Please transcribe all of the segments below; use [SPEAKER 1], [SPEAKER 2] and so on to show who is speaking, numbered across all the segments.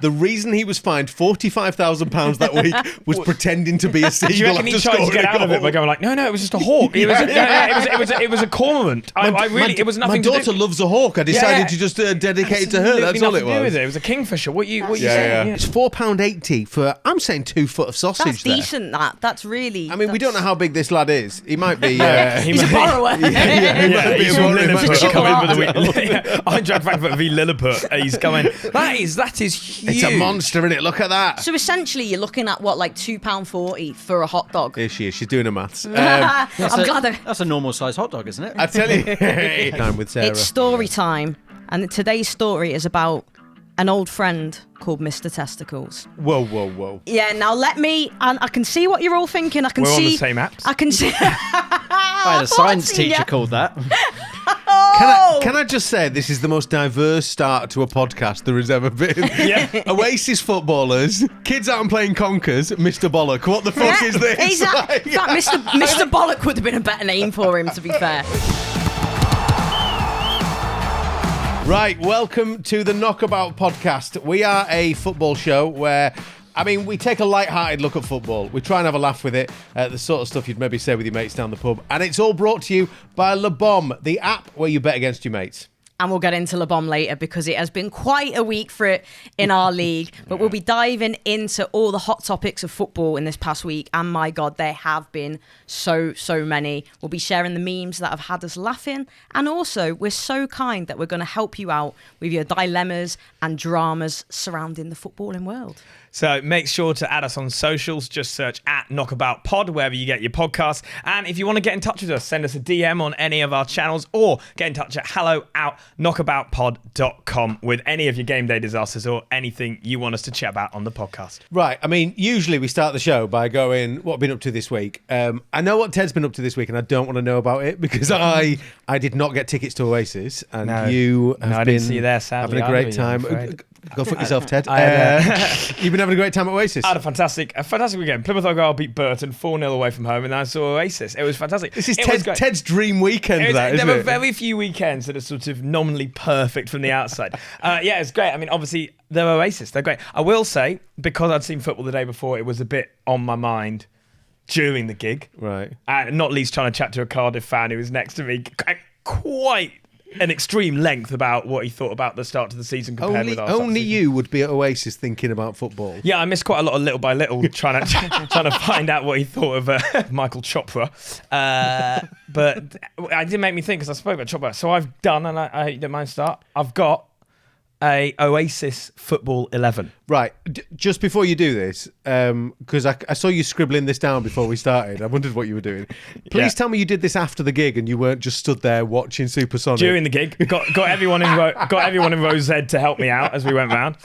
[SPEAKER 1] The reason he was fined £45,000 that week was pretending to be a seagull.
[SPEAKER 2] Do you reckon he tried to get out of it by going like, no, it was just a hawk. It was a cormorant. It was nothing.
[SPEAKER 1] My daughter loves a hawk. I decided to just dedicate it to her. That's all it was.
[SPEAKER 2] It was a kingfisher. What you saying?
[SPEAKER 1] It's £4.80 for, I'm saying, 2 foot of sausage.
[SPEAKER 3] That's decent. That's really.
[SPEAKER 1] I mean, we don't know how big this lad is. He might be.
[SPEAKER 3] He's a borrower.
[SPEAKER 2] He's from Lilliput. Eintracht Frankfurt v Lilliput. He's coming. That is huge.
[SPEAKER 1] It's a monster, isn't it? Look at that.
[SPEAKER 3] So essentially, you're looking at what, like £2.40 for a hot dog?
[SPEAKER 1] Here she is. She's doing her maths.
[SPEAKER 3] I'm glad.
[SPEAKER 4] That's a normal size hot dog, isn't it?
[SPEAKER 1] I tell you. Time with Sarah.
[SPEAKER 3] It's story time, and today's story is about an old friend called Mr. Testicles.
[SPEAKER 1] Whoa.
[SPEAKER 3] Yeah, now I can see what you're all thinking.
[SPEAKER 2] We're on the same apps.
[SPEAKER 3] I can see.
[SPEAKER 4] I had a science teacher called that.
[SPEAKER 1] Can I just say this is the most diverse start to a podcast there has ever been?
[SPEAKER 2] Yeah.
[SPEAKER 1] Oasis footballers, kids out and playing conkers, Mr. Bollock. What the fuck is this?
[SPEAKER 3] Exactly. In fact, Mr. Bollock would have been a better name for him, to be fair.
[SPEAKER 1] Right, welcome to the Knockabout podcast. We are a football show where, we take a light-hearted look at football. We try and have a laugh with it, the sort of stuff you'd maybe say with your mates down the pub. And it's all brought to you by LEBOM, the app where you bet against your mates.
[SPEAKER 3] And we'll get into LEBOM later because it has been quite a week for it in our league. But we'll be diving into all the hot topics of football in this past week. And my God, there have been so many. We'll be sharing the memes that have had us laughing. And also, we're so kind that we're going to help you out with your dilemmas and dramas surrounding the footballing world.
[SPEAKER 2] So make sure to add us on socials. Just search @KnockaboutPod wherever you get your podcasts. And if you want to get in touch with us, send us a DM on any of our channels or get in touch at hello@knockaboutpod.com with any of your game day disasters or anything you want us to chat about on the podcast.
[SPEAKER 1] Right. Usually we start the show by going, what have been up to this week? I know what Ted's been up to this week and I don't want to know about it because I did not get tickets to Oasis and you have been
[SPEAKER 2] see you there, sadly,
[SPEAKER 1] having a great time. Go fuck yourself, Ted. You've been having a great time at Oasis.
[SPEAKER 2] I had a fantastic weekend. Plymouth Argyle beat Burton 4-0 away from home, and I saw Oasis. It was fantastic.
[SPEAKER 1] This is Ted's dream weekend,
[SPEAKER 2] there were very few weekends that are sort of nominally perfect from the outside. It's great. Obviously, they're Oasis. They're great. I will say, because I'd seen football the day before, it was a bit on my mind during the gig.
[SPEAKER 1] Right.
[SPEAKER 2] And not least trying to chat to a Cardiff fan who was next to me quite an extreme length about what he thought about the start to the season compared with our
[SPEAKER 1] Only you would be at Oasis thinking about football.
[SPEAKER 2] Yeah, I missed quite a lot of little by little trying to find out what he thought of Michael Chopra. But it did make me think because I spoke about Chopra. So I've done, and I don't mind start, I've got a Oasis Football 11.
[SPEAKER 1] Right, just before you do this, because I saw you scribbling this down before we started. I wondered what you were doing. Please tell me you did this after the gig and you weren't just stood there watching Supersonic.
[SPEAKER 2] During the gig, got everyone in row Z to help me out as we went round.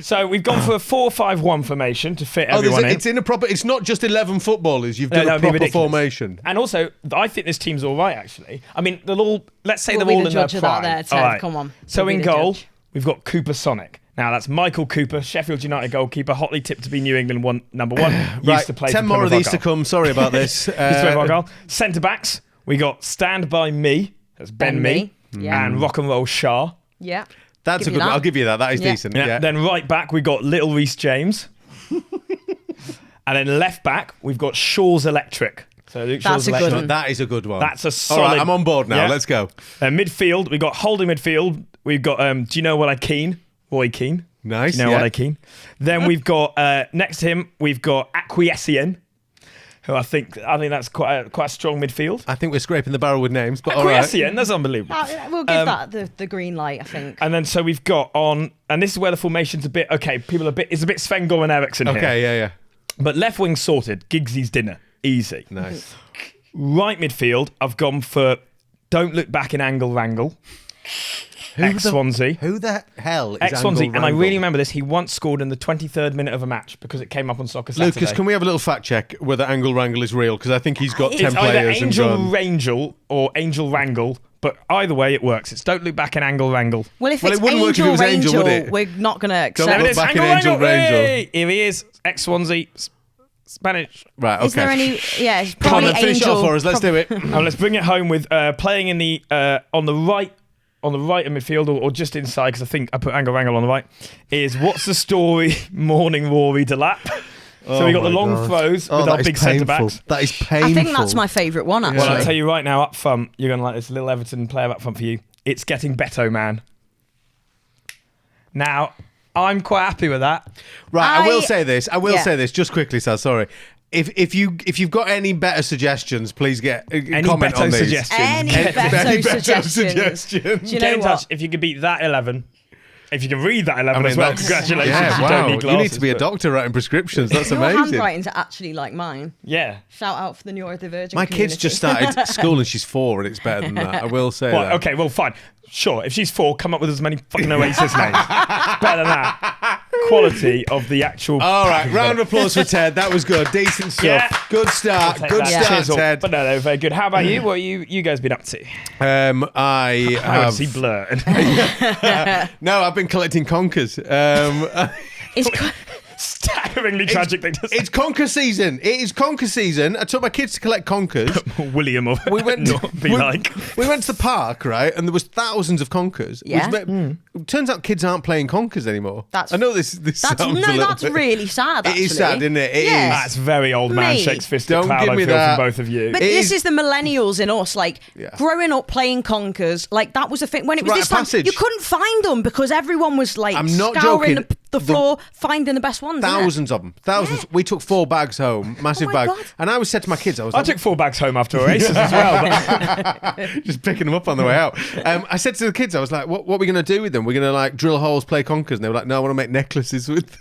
[SPEAKER 2] So we've gone for a 4-5-1 formation to fit everyone in.
[SPEAKER 1] It's in a proper. It's not just 11 footballers. You've done a proper formation.
[SPEAKER 2] And also, I think this team's all right. Actually, they'll all. Let's say they're all in their prime.
[SPEAKER 3] There, Ted.
[SPEAKER 2] All right.
[SPEAKER 3] Come on.
[SPEAKER 2] So in goal, we've got Cooper Sonic. Now, that's Michael Cooper, Sheffield United goalkeeper, hotly tipped to be New England number one. Used to play
[SPEAKER 1] 10 more of these to come. Sorry about this.
[SPEAKER 2] Centre-backs, we got Stand By Me, that's Ben Mee, and Rock and Roll Shah.
[SPEAKER 3] Yeah.
[SPEAKER 1] That's a good one. I'll give you that. That is decent. Yeah.
[SPEAKER 2] Then right back, we got Little Reece James. And then left back, we've got Shaw's Electric. So Luke
[SPEAKER 3] That's
[SPEAKER 2] Shaw's
[SPEAKER 3] a good
[SPEAKER 2] Electric.
[SPEAKER 3] one.
[SPEAKER 1] That is a good one.
[SPEAKER 2] That's a solid...
[SPEAKER 1] All right, I'm on board now. Let's go.
[SPEAKER 2] Midfield, we've got holding midfield. We've got Do You Know What I Keane? Roy Keane.
[SPEAKER 1] Nice.
[SPEAKER 2] Do you know what I Keane? Then we've got next to him, we've got Acquiescence, who I think that's quite a strong midfield.
[SPEAKER 1] I think we're scraping the barrel with names, but
[SPEAKER 2] Acquiescence,
[SPEAKER 1] all right.
[SPEAKER 2] That's unbelievable.
[SPEAKER 3] We'll give that the green light, I think.
[SPEAKER 2] And then so we've got on, and this is where the formation's a bit it's a bit Sven-Goran Eriksson here.
[SPEAKER 1] Okay, yeah.
[SPEAKER 2] But left wing sorted, Giggsy's dinner, easy.
[SPEAKER 1] Nice.
[SPEAKER 2] Right midfield, I've gone for Don't Look Back in Angle Wrangle. Ex-Swansea.
[SPEAKER 1] Who the hell is
[SPEAKER 2] Ex-Swansea,
[SPEAKER 1] Angle
[SPEAKER 2] and I
[SPEAKER 1] Wrangle?
[SPEAKER 2] really remember this. He once scored in the 23rd minute of a match because it came up on Soccer Saturday.
[SPEAKER 1] Lucas, can we have a little fact check whether Angle Wrangle is real? Because I think he's got 10
[SPEAKER 2] it's either
[SPEAKER 1] players
[SPEAKER 2] Angel
[SPEAKER 1] and gone...
[SPEAKER 2] Wrangle or Angel Wrangle, but either way it works. It's Don't Look Back in Angle Wrangle.
[SPEAKER 3] Well, if
[SPEAKER 1] Well,
[SPEAKER 3] it's
[SPEAKER 1] it wouldn't work if it
[SPEAKER 3] Angel
[SPEAKER 1] was Angel, would
[SPEAKER 3] Wrangle,
[SPEAKER 1] it?
[SPEAKER 3] we're not going to
[SPEAKER 1] Don't
[SPEAKER 3] accept
[SPEAKER 1] look
[SPEAKER 3] it.
[SPEAKER 1] back in Angel Wrangle.
[SPEAKER 2] Hey, here he is, ex-Swansea, Spanish.
[SPEAKER 1] Right, okay.
[SPEAKER 3] Is there any... Yeah, it's
[SPEAKER 1] Come on,
[SPEAKER 3] probably
[SPEAKER 1] then, finish it
[SPEAKER 3] Angel...
[SPEAKER 1] off for us. Let's do it.
[SPEAKER 2] And let's bring it home with playing in the on the right on the right of midfield or just inside, because I think I put Angle Wrangle on the right, is what's the story morning Rory Delap? So we got the long throws with our big centre-backs.
[SPEAKER 1] That is painful.
[SPEAKER 3] I think that's my favourite one, actually.
[SPEAKER 2] Well, I'll tell you right now, up front, you're going to like this little Everton player up front for you. It's getting Beto, man. Now, I'm quite happy with that.
[SPEAKER 1] Right, I will say this. Say this just quickly, Sal. Sorry. If you've got any better suggestions, please get
[SPEAKER 2] Any
[SPEAKER 1] comment
[SPEAKER 2] Beto
[SPEAKER 1] on these.
[SPEAKER 2] suggestions?
[SPEAKER 3] Any
[SPEAKER 2] Get-
[SPEAKER 3] Beto suggestions. Do you
[SPEAKER 2] Get
[SPEAKER 3] know
[SPEAKER 2] in
[SPEAKER 3] what?
[SPEAKER 2] touch if you can beat that 11. If you can read that 11 as well,
[SPEAKER 1] that's-
[SPEAKER 2] congratulations.
[SPEAKER 1] Yeah,
[SPEAKER 2] You
[SPEAKER 1] wow.
[SPEAKER 2] don't need
[SPEAKER 1] You need
[SPEAKER 2] glasses,
[SPEAKER 1] to be a
[SPEAKER 2] but-
[SPEAKER 1] doctor writing prescriptions. That's
[SPEAKER 3] Your
[SPEAKER 1] amazing.
[SPEAKER 3] handwriting's actually like mine.
[SPEAKER 2] Yeah.
[SPEAKER 3] Shout out for the neurodivergent
[SPEAKER 1] My
[SPEAKER 3] community.
[SPEAKER 1] kid's just started school and she's 4 and it's better than that. I will say
[SPEAKER 2] Well,
[SPEAKER 1] that.
[SPEAKER 2] okay, well, fine. Sure, if she's 4, come up with as many fucking Oasis names. Better than that. Quality of the actual.
[SPEAKER 1] All right,
[SPEAKER 2] package
[SPEAKER 1] round
[SPEAKER 2] of
[SPEAKER 1] of applause for Ted. That was good. Decent stuff.
[SPEAKER 2] Yeah.
[SPEAKER 1] Good start.
[SPEAKER 2] Take
[SPEAKER 1] Good
[SPEAKER 2] that.
[SPEAKER 1] start,
[SPEAKER 2] Chisel.
[SPEAKER 1] Ted.
[SPEAKER 2] But no, very good. How about you? What you guys been up to?
[SPEAKER 1] I
[SPEAKER 2] I
[SPEAKER 1] have...
[SPEAKER 2] see blurred.
[SPEAKER 1] No, I've been collecting conkers.
[SPEAKER 3] It's
[SPEAKER 2] Staggeringly tragic thing to say.
[SPEAKER 1] It's conker season. It is conker season. I took my kids to collect conkers.
[SPEAKER 2] William or
[SPEAKER 1] We went
[SPEAKER 2] not be like.
[SPEAKER 1] we went to the park, right? And there was thousands of conkers.
[SPEAKER 3] Yeah.
[SPEAKER 1] Turns out kids aren't playing conkers anymore.
[SPEAKER 3] That's-
[SPEAKER 1] I know this
[SPEAKER 3] that's
[SPEAKER 1] sounds a little
[SPEAKER 3] that's
[SPEAKER 1] bit...
[SPEAKER 3] really sad.
[SPEAKER 1] It
[SPEAKER 3] Actually.
[SPEAKER 1] is sad, isn't it? It is.
[SPEAKER 2] That's very old man
[SPEAKER 3] Mate.
[SPEAKER 2] shakes fist
[SPEAKER 1] Don't
[SPEAKER 2] at cloud,
[SPEAKER 1] give
[SPEAKER 2] I
[SPEAKER 1] me
[SPEAKER 2] feel,
[SPEAKER 1] that.
[SPEAKER 2] from both of you.
[SPEAKER 3] But
[SPEAKER 1] It
[SPEAKER 3] this
[SPEAKER 1] is-
[SPEAKER 3] is the millennials in us, like
[SPEAKER 1] Yeah.
[SPEAKER 3] growing up playing conkers. Like that was the thing when it was
[SPEAKER 1] Rite
[SPEAKER 3] this
[SPEAKER 1] of
[SPEAKER 3] time.
[SPEAKER 1] passage.
[SPEAKER 3] You couldn't find them because everyone was like
[SPEAKER 1] I'm not
[SPEAKER 3] scouring
[SPEAKER 1] joking.
[SPEAKER 3] the floor, finding the best ones. innit?
[SPEAKER 1] Thousands of them. Thousands. We took 4 bags home, massive
[SPEAKER 3] Oh my
[SPEAKER 1] bag.
[SPEAKER 3] God.
[SPEAKER 1] And I always said to my kids, I was
[SPEAKER 2] I
[SPEAKER 1] like,
[SPEAKER 2] took 4 bags home after Oasis as well. But
[SPEAKER 1] just picking them up on the way out. I said to the kids, I was like, what are we going to do with them? We're going to like drill holes, play conkers. And they were like, no, I want to make necklaces with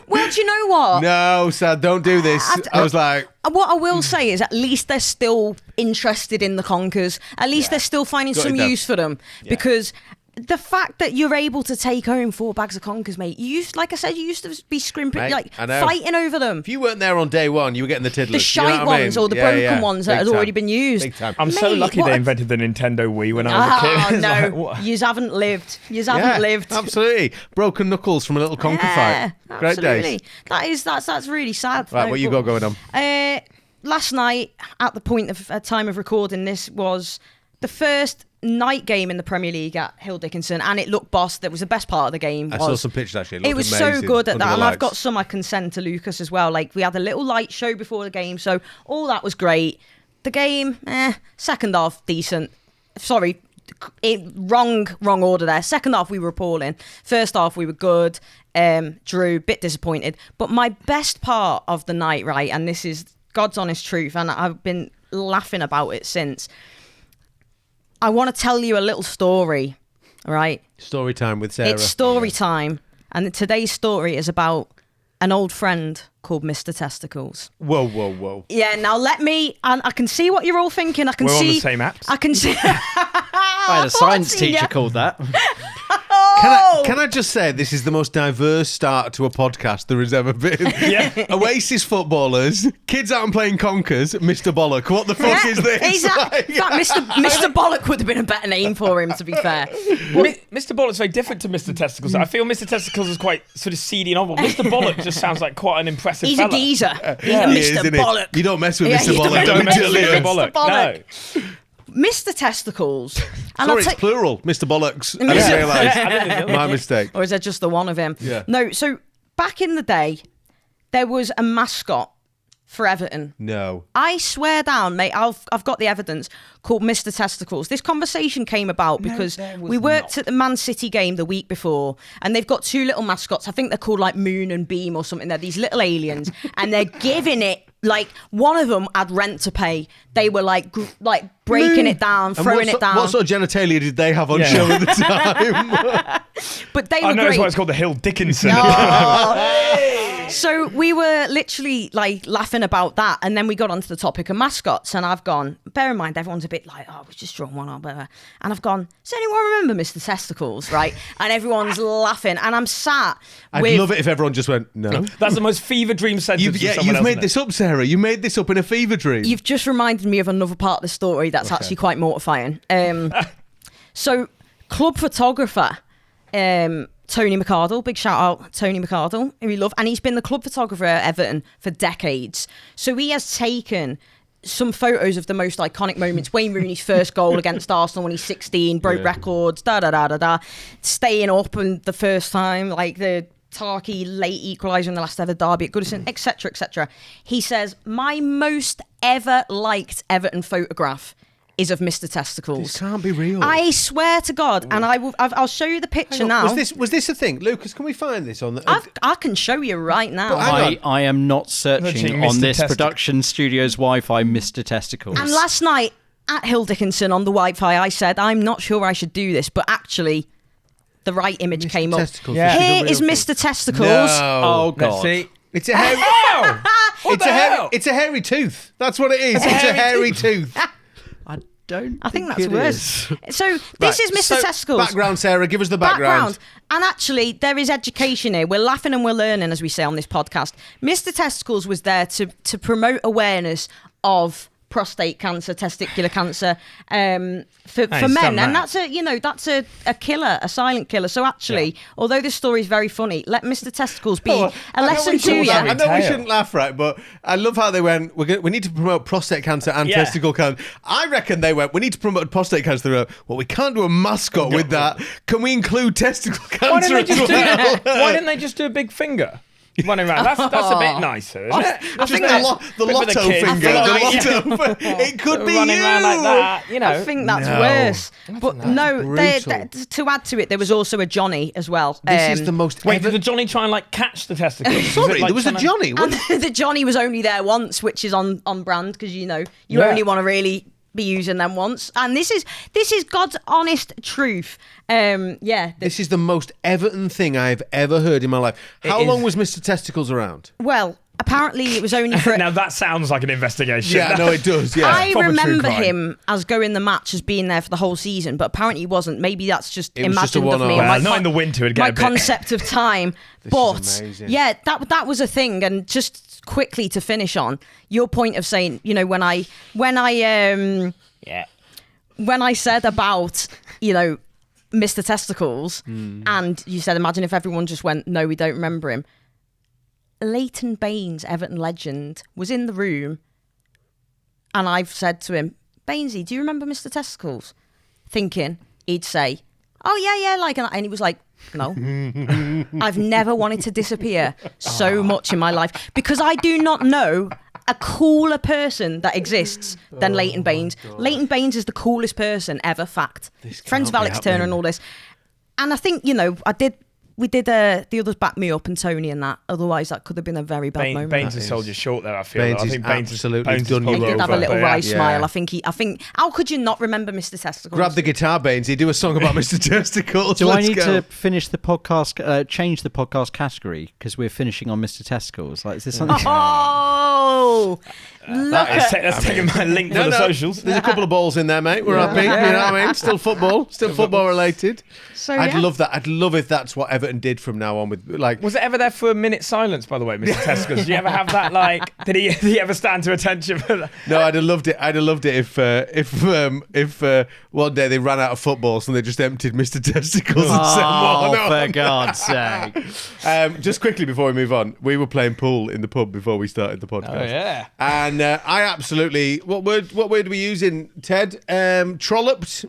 [SPEAKER 3] Well, do you know what?
[SPEAKER 1] No, Sad, don't do this. I was like,
[SPEAKER 3] What I will say is at least they're still interested in the conkers. At least they're still finding
[SPEAKER 1] Got
[SPEAKER 3] some
[SPEAKER 1] it, Dad.
[SPEAKER 3] use for them. Because the fact that you're able to take home 4 bags of conkers, mate, you used, like I said, you used to be scrimping,
[SPEAKER 1] Mate,
[SPEAKER 3] like
[SPEAKER 1] I know.
[SPEAKER 3] fighting over them.
[SPEAKER 1] if you weren't there on day one, you were getting the tiddlers.
[SPEAKER 3] The shite ones or the broken ones that
[SPEAKER 1] Big
[SPEAKER 3] had already
[SPEAKER 1] time.
[SPEAKER 3] been used.
[SPEAKER 1] Big time.
[SPEAKER 2] I'm so
[SPEAKER 3] Mate,
[SPEAKER 2] lucky
[SPEAKER 3] what
[SPEAKER 2] they
[SPEAKER 3] a-
[SPEAKER 2] invented the Nintendo Wii when I was a kid.
[SPEAKER 3] Oh
[SPEAKER 2] It's like,
[SPEAKER 3] no,
[SPEAKER 2] what?
[SPEAKER 3] yous haven't lived. Yous haven't lived.
[SPEAKER 1] Absolutely. Broken knuckles from a little conker
[SPEAKER 3] Yeah,
[SPEAKER 1] fight. Great
[SPEAKER 3] absolutely.
[SPEAKER 1] days.
[SPEAKER 3] That's really sad.
[SPEAKER 1] Right,
[SPEAKER 3] though,
[SPEAKER 1] what you
[SPEAKER 3] but-
[SPEAKER 1] got going on?
[SPEAKER 3] Last night, at the point of time of recording this, was the first night game in the Premier League at Hill Dickinson, and it looked boss. That was the best part of the game.
[SPEAKER 1] I saw some pictures actually.
[SPEAKER 3] It was
[SPEAKER 1] looked
[SPEAKER 3] so
[SPEAKER 1] amazing
[SPEAKER 3] good at
[SPEAKER 1] under
[SPEAKER 3] that,
[SPEAKER 1] the
[SPEAKER 3] and I've
[SPEAKER 1] lights.
[SPEAKER 3] got some I can send to Lucas as well. Like we had a little light show before the game, so all that was great. The game, second half decent. Sorry, wrong order there. Second half we were appalling. First half we were good. Drew, bit disappointed. But my best part of the night, right, and this is God's honest truth, and I've been laughing about it since. I want to tell you a little story, right?
[SPEAKER 1] Story time with Sarah.
[SPEAKER 3] It's story time, and today's story is about an old friend called Mr. Testicles.
[SPEAKER 1] Whoa.
[SPEAKER 3] Yeah, now let me. I can see what you're all thinking. I can
[SPEAKER 2] We're
[SPEAKER 3] see.
[SPEAKER 2] on the same apps.
[SPEAKER 3] I can see.
[SPEAKER 4] I had a science
[SPEAKER 3] What's in
[SPEAKER 4] teacher
[SPEAKER 3] ya?
[SPEAKER 4] called that.
[SPEAKER 1] Can I just say this is the most diverse start to a podcast there has ever been?
[SPEAKER 2] Yeah.
[SPEAKER 1] Oasis footballers, kids out and playing conkers, Mr. Bollock. What the fuck is this?
[SPEAKER 3] Exactly. In fact, Mr. Bollock would have been a better name for him, to be fair.
[SPEAKER 2] Mr. Bollock's very different to Mr. Testicles. I feel Mr. Testicles is quite sort of seedy and odd. Mr. Bollock just sounds like quite an impressive
[SPEAKER 3] He's
[SPEAKER 2] fella.
[SPEAKER 3] a geezer. He's
[SPEAKER 2] Yeah.
[SPEAKER 3] a
[SPEAKER 1] He is,
[SPEAKER 3] Mr.
[SPEAKER 1] isn't he?
[SPEAKER 3] Bollock.
[SPEAKER 1] You don't mess with
[SPEAKER 3] Yeah,
[SPEAKER 1] Mr.
[SPEAKER 3] you
[SPEAKER 1] Bollock.
[SPEAKER 3] don't mess with
[SPEAKER 1] Mr.
[SPEAKER 3] Mr. Bollock.
[SPEAKER 2] No.
[SPEAKER 3] Mr. Testicles. And
[SPEAKER 1] Sorry,
[SPEAKER 3] I'll
[SPEAKER 1] it's
[SPEAKER 3] take-
[SPEAKER 1] plural. Mr. Bollocks. I
[SPEAKER 3] Yeah.
[SPEAKER 1] just
[SPEAKER 2] Yeah,
[SPEAKER 1] realised.
[SPEAKER 2] I didn't know.
[SPEAKER 1] My mistake.
[SPEAKER 3] Or is there just the one of him?
[SPEAKER 1] Yeah.
[SPEAKER 3] No, so back in the day, there was a mascot for Everton.
[SPEAKER 1] No.
[SPEAKER 3] I swear down, mate, I've got the evidence, called Mr. Testicles. This conversation came about because
[SPEAKER 2] there was
[SPEAKER 3] we worked
[SPEAKER 2] not.
[SPEAKER 3] at the Man City game the week before, and they've got 2 little mascots. I think they're called like Moon and Beam or something. They're these little aliens, and they're giving it, like, one of them had rent to pay. They were like breaking it down,
[SPEAKER 1] And
[SPEAKER 3] throwing it down.
[SPEAKER 1] What sort of genitalia did they have on
[SPEAKER 2] Yeah.
[SPEAKER 1] show at the time?
[SPEAKER 3] But they
[SPEAKER 2] I
[SPEAKER 3] were
[SPEAKER 2] know that's
[SPEAKER 3] great.
[SPEAKER 2] why it's called the Hill Dickinson.
[SPEAKER 3] So we were literally like laughing about that, and then we got onto the topic of mascots, and I've gone, bear in mind everyone's a bit like, oh, we've just drawn one or whatever, and I've gone, does anyone remember Mr. Testicles, right? And everyone's laughing, and I'm sat
[SPEAKER 1] I'd
[SPEAKER 3] with
[SPEAKER 1] love it if everyone just went, no.
[SPEAKER 2] That's the most fever dream sentence.
[SPEAKER 1] You've made this up, Sarah. You made this up in a fever dream.
[SPEAKER 3] You've just reminded me of another part of the story that's actually quite mortifying. So, club photographer, Tony McArdle, big shout out, Tony McArdle, who we love, and he's been the club photographer at Everton for decades. So he has taken some photos of the most iconic moments. Wayne Rooney's first goal against Arsenal when he's 16, broke records, staying up and the first time, like the Tarky late equaliser in the last ever derby at Goodison, etc., etc. He says, my most ever liked Everton photograph is of Mr. Testicles.
[SPEAKER 1] This can't be real.
[SPEAKER 3] I swear to God, and I'll show you the picture now.
[SPEAKER 1] Was this a thing? Lucas, can we find this on the...
[SPEAKER 3] I can show you right now.
[SPEAKER 4] I am not searching on
[SPEAKER 2] Mr.
[SPEAKER 4] this
[SPEAKER 2] Testicles.
[SPEAKER 4] production studio's Wi-Fi, Mr. Testicles.
[SPEAKER 3] And last night at Hill Dickinson on the Wi-Fi, I said, I'm not sure I should do this, but actually the right image came up.
[SPEAKER 1] Testicles,
[SPEAKER 2] Yeah.
[SPEAKER 3] Here is Mr. Testicles.
[SPEAKER 1] No.
[SPEAKER 4] Oh, God.
[SPEAKER 2] Let's see.
[SPEAKER 1] It's a hairy...
[SPEAKER 2] Ow! What the hell?
[SPEAKER 1] It's a hairy tooth. That's what it is. It's a hairy tooth.
[SPEAKER 4] I don't
[SPEAKER 3] I think that's
[SPEAKER 4] it
[SPEAKER 3] worse.
[SPEAKER 4] is.
[SPEAKER 3] So this is Mr.
[SPEAKER 1] So,
[SPEAKER 3] Testicles.
[SPEAKER 1] background, Sarah. Give us the background.
[SPEAKER 3] And actually, there is education here. We're laughing and we're learning, as we say on this podcast. Mr. Testicles was there to promote awareness of prostate cancer, testicular cancer for men, and that's a killer, a silent killer. So actually, although this story is very funny, let Mr. Testicles be a lesson to you.
[SPEAKER 1] I know we shouldn't laugh, right? But I love how they went. We need to promote prostate cancer and testicle cancer. I reckon they went. We need to promote prostate cancer. Well, we can't do a mascot with that. Can we include testicle cancer?
[SPEAKER 2] Why didn't they just
[SPEAKER 1] as well?
[SPEAKER 2] why didn't they just do a big finger running around? That's a bit nicer, isn't it?
[SPEAKER 1] I think the
[SPEAKER 2] with
[SPEAKER 1] lotto
[SPEAKER 2] the kids.
[SPEAKER 1] finger.
[SPEAKER 2] I
[SPEAKER 1] The lotto. It could be
[SPEAKER 2] running
[SPEAKER 1] you.
[SPEAKER 2] around like that, you know.
[SPEAKER 3] I think that's
[SPEAKER 1] No.
[SPEAKER 3] worse. But no,
[SPEAKER 1] brutal.
[SPEAKER 3] to add to it, there was also a Johnny as well.
[SPEAKER 1] This is the most.
[SPEAKER 2] Wait, did the Johnny try and like catch the testicles? Was
[SPEAKER 1] Sorry,
[SPEAKER 2] it, like,
[SPEAKER 1] there was a
[SPEAKER 2] trying to-
[SPEAKER 1] Johnny.
[SPEAKER 3] And the Johnny was only there once, which is on brand because you
[SPEAKER 2] Yeah.
[SPEAKER 3] only want to really be using them once. And this is God's honest truth.
[SPEAKER 1] This is the most Everton thing I've ever heard in my life. How long was Mr. Testicles around?
[SPEAKER 3] Well, apparently it was only for.
[SPEAKER 2] Now that sounds like an investigation.
[SPEAKER 1] Yeah, no, it does. Yeah,
[SPEAKER 3] I
[SPEAKER 2] proper true
[SPEAKER 3] remember
[SPEAKER 2] crime.
[SPEAKER 3] him as going the match as being there for the whole season, but apparently he wasn't. Maybe that's just
[SPEAKER 1] It was just a
[SPEAKER 3] imagined of me.
[SPEAKER 1] one-off.
[SPEAKER 3] and
[SPEAKER 2] Well,
[SPEAKER 3] my
[SPEAKER 2] not in the winter, it'd get
[SPEAKER 3] my
[SPEAKER 2] a bit.
[SPEAKER 3] concept of time.
[SPEAKER 1] This
[SPEAKER 3] but
[SPEAKER 1] is amazing.
[SPEAKER 3] yeah, that was a thing. And just quickly to finish on your point of saying, when I
[SPEAKER 2] Yeah.
[SPEAKER 3] when I said about, Mr. Testicles, and you said, imagine if everyone just went, no, we don't remember him. Leighton Baines, Everton legend, was in the room, and I've said to him, Bainesy, do you remember Mr. Testicles? Thinking he'd say, oh, yeah, like, and he was like, no. I've never wanted to disappear so much in my life because I do not know a cooler person that exists than Leighton Baines. Leighton Baines is the coolest person ever, fact. Friends of
[SPEAKER 1] can't be
[SPEAKER 3] Alex Turner
[SPEAKER 1] happening.
[SPEAKER 3] and all this. And I think, we did the others back me up and Tony and that. Otherwise, that could have been a very bad moment.
[SPEAKER 2] Baines
[SPEAKER 1] That
[SPEAKER 2] has
[SPEAKER 1] is-
[SPEAKER 2] sold you short there, I feel.
[SPEAKER 1] Baines
[SPEAKER 2] I
[SPEAKER 1] is
[SPEAKER 2] think Baines
[SPEAKER 1] absolutely
[SPEAKER 2] Baines has
[SPEAKER 1] done you
[SPEAKER 2] pulled
[SPEAKER 3] He did have a
[SPEAKER 2] over,
[SPEAKER 3] little
[SPEAKER 2] but
[SPEAKER 3] wry
[SPEAKER 2] yeah.
[SPEAKER 3] smile. I think, how could you not remember Mr. Testicles?
[SPEAKER 1] Grab the guitar, Bainesy. Do a song about Mr. Testicles.
[SPEAKER 4] Do I
[SPEAKER 1] Let's
[SPEAKER 4] need
[SPEAKER 1] go.
[SPEAKER 4] to finish the podcast, change the podcast category because we're finishing on Mr. Testicles? Like, is this something?
[SPEAKER 3] Oh, look
[SPEAKER 2] Let's
[SPEAKER 3] at
[SPEAKER 2] take my link for the socials.
[SPEAKER 1] There's a couple of balls in there, mate. We're happy. You know what I mean? Still football. Still football related.
[SPEAKER 3] So,
[SPEAKER 1] I'd
[SPEAKER 3] yeah.
[SPEAKER 1] love that. I'd love if that's what Everton did from now on with like.
[SPEAKER 2] Was it ever there for a minute silence, by the way, Mr. Testicles? Did you ever have that, like, did he ever stand to attention for that?
[SPEAKER 1] No, I'd have loved it. I'd have loved it if one day they ran out of footballs and they just emptied Mr. Testicles and sent
[SPEAKER 4] Oh,
[SPEAKER 1] one on.
[SPEAKER 4] for God's sake.
[SPEAKER 1] Just quickly before we move on, we were playing pool in the pub before we started the podcast.
[SPEAKER 2] Oh, yeah.
[SPEAKER 1] And I absolutely what word were we using, Ted? Trolloped,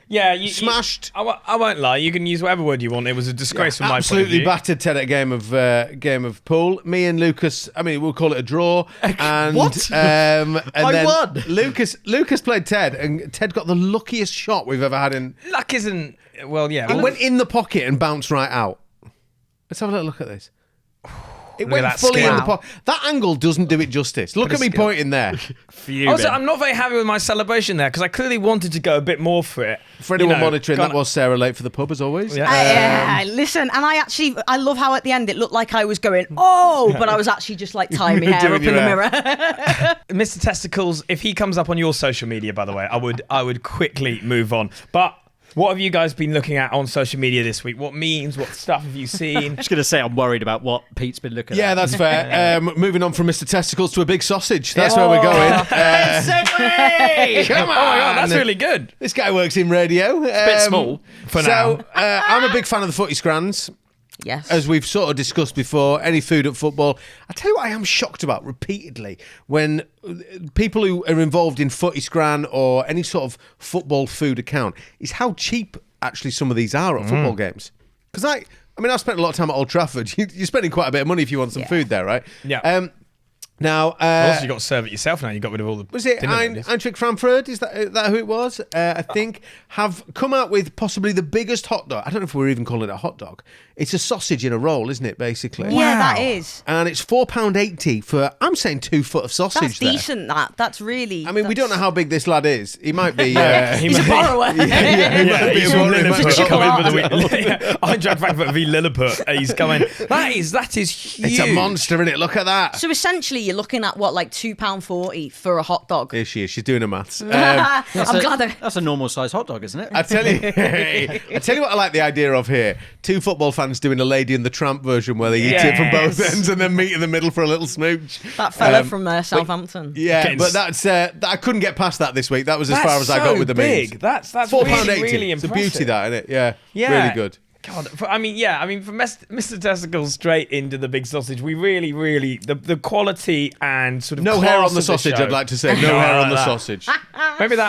[SPEAKER 2] Yeah,
[SPEAKER 1] smashed.
[SPEAKER 2] I won't lie. You can use whatever word you want. It was a disgrace from my point of
[SPEAKER 1] Absolutely
[SPEAKER 2] view.
[SPEAKER 1] battered Ted at a game of pool. Me and Lucas. I mean, we'll call it a draw. And
[SPEAKER 4] What?
[SPEAKER 1] And
[SPEAKER 4] I
[SPEAKER 1] then
[SPEAKER 4] won.
[SPEAKER 1] Lucas played Ted, and Ted got the luckiest shot we've ever had in.
[SPEAKER 2] Luck isn't. Well, yeah.
[SPEAKER 1] It went in the pocket and bounced right out. Let's have a little look at this. It
[SPEAKER 2] Look at
[SPEAKER 1] went
[SPEAKER 2] that
[SPEAKER 1] fully in
[SPEAKER 2] skill.
[SPEAKER 1] the pocket. That angle doesn't do it justice. Look
[SPEAKER 2] Bit
[SPEAKER 1] at
[SPEAKER 2] of
[SPEAKER 1] me
[SPEAKER 2] skill.
[SPEAKER 1] pointing there.
[SPEAKER 2] Also, I'm not very happy with my celebration there because I clearly wanted to go a bit more for it.
[SPEAKER 1] For anyone
[SPEAKER 2] You know,
[SPEAKER 1] monitoring,
[SPEAKER 2] gone-
[SPEAKER 1] that was Sarah late for the pub as always.
[SPEAKER 2] Yeah.
[SPEAKER 3] Listen, and I love how at the end it looked like I was going, oh, but I was actually just like tying my hair up
[SPEAKER 1] Doing
[SPEAKER 3] in the
[SPEAKER 1] your
[SPEAKER 3] mirror.
[SPEAKER 2] Mr. Testicles, if he comes up on your social media, by the way, I would quickly move on. But what have you guys been looking at on social media this week? What memes? What stuff have you seen?
[SPEAKER 4] Just going to say I'm worried about what Pete's been looking
[SPEAKER 1] Yeah,
[SPEAKER 4] at.
[SPEAKER 1] that's fair. Moving on from Mr. Testicles to a big sausage. That's where we're going.
[SPEAKER 2] Segue!
[SPEAKER 1] Come on.
[SPEAKER 2] Oh my god, that's really good.
[SPEAKER 1] This guy works in radio. It's
[SPEAKER 4] a bit small
[SPEAKER 2] for
[SPEAKER 1] so, I'm a big fan of the footy scrans.
[SPEAKER 3] Yes.
[SPEAKER 1] As we've sort of discussed before, any food at football. I tell you what I am shocked about repeatedly when people who are involved in Footy Scran or any sort of football food account is how cheap actually some of these are at football games. Because I've spent a lot of time at Old Trafford. You're spending quite a bit of money if you want some food there, right?
[SPEAKER 2] Yeah.
[SPEAKER 1] Now,
[SPEAKER 2] also, you got to serve it yourself now. You got rid of all the.
[SPEAKER 1] was it Eintracht Frankfurt? Is that who it was? I think have come out with possibly the biggest hot dog. I don't know if we're even calling it a hot dog. It's a sausage in a roll, isn't it? Basically.
[SPEAKER 3] Yeah, that is.
[SPEAKER 1] And it's £4.80 for, I'm saying, 2 foot of sausage.
[SPEAKER 3] That's decent. That's really.
[SPEAKER 1] I mean, we don't know how big this lad is. He might be.
[SPEAKER 3] He's a borrower.
[SPEAKER 1] He might be
[SPEAKER 2] He's
[SPEAKER 1] a
[SPEAKER 2] from
[SPEAKER 1] borrower.
[SPEAKER 2] Lilliput.
[SPEAKER 3] He's
[SPEAKER 2] Come in for the
[SPEAKER 3] chocolate.
[SPEAKER 2] week. Eintracht Frankfurt v Lilliput. He's going. That is huge.
[SPEAKER 1] It's a monster, isn't it? Look at that.
[SPEAKER 3] So essentially, you're looking at what, like £2.40 for a hot dog.
[SPEAKER 1] Here she is. She's doing her maths.
[SPEAKER 3] I'm glad.
[SPEAKER 4] That's a normal size hot dog, isn't it?
[SPEAKER 1] I tell you what I like the idea of here. 2 football fans doing a Lady and the Tramp version where they eat it from both ends and then meet in the middle for a little smooch.
[SPEAKER 3] That fella from Southampton.
[SPEAKER 1] Yeah, but that's I couldn't get past that this week. That was as far as I got with the memes.
[SPEAKER 2] That's
[SPEAKER 1] £4.80.
[SPEAKER 2] really
[SPEAKER 1] It's a
[SPEAKER 2] impressive.
[SPEAKER 1] beauty, that, isn't it? Yeah,
[SPEAKER 2] Yeah.
[SPEAKER 1] really good.
[SPEAKER 2] God, for Mr. Testicles straight into the big sausage. We really the quality and sort of
[SPEAKER 1] No
[SPEAKER 2] class
[SPEAKER 1] hair on
[SPEAKER 2] of
[SPEAKER 1] the sausage,
[SPEAKER 2] show.
[SPEAKER 1] I'd like to say. No hair on the
[SPEAKER 2] that.
[SPEAKER 1] sausage.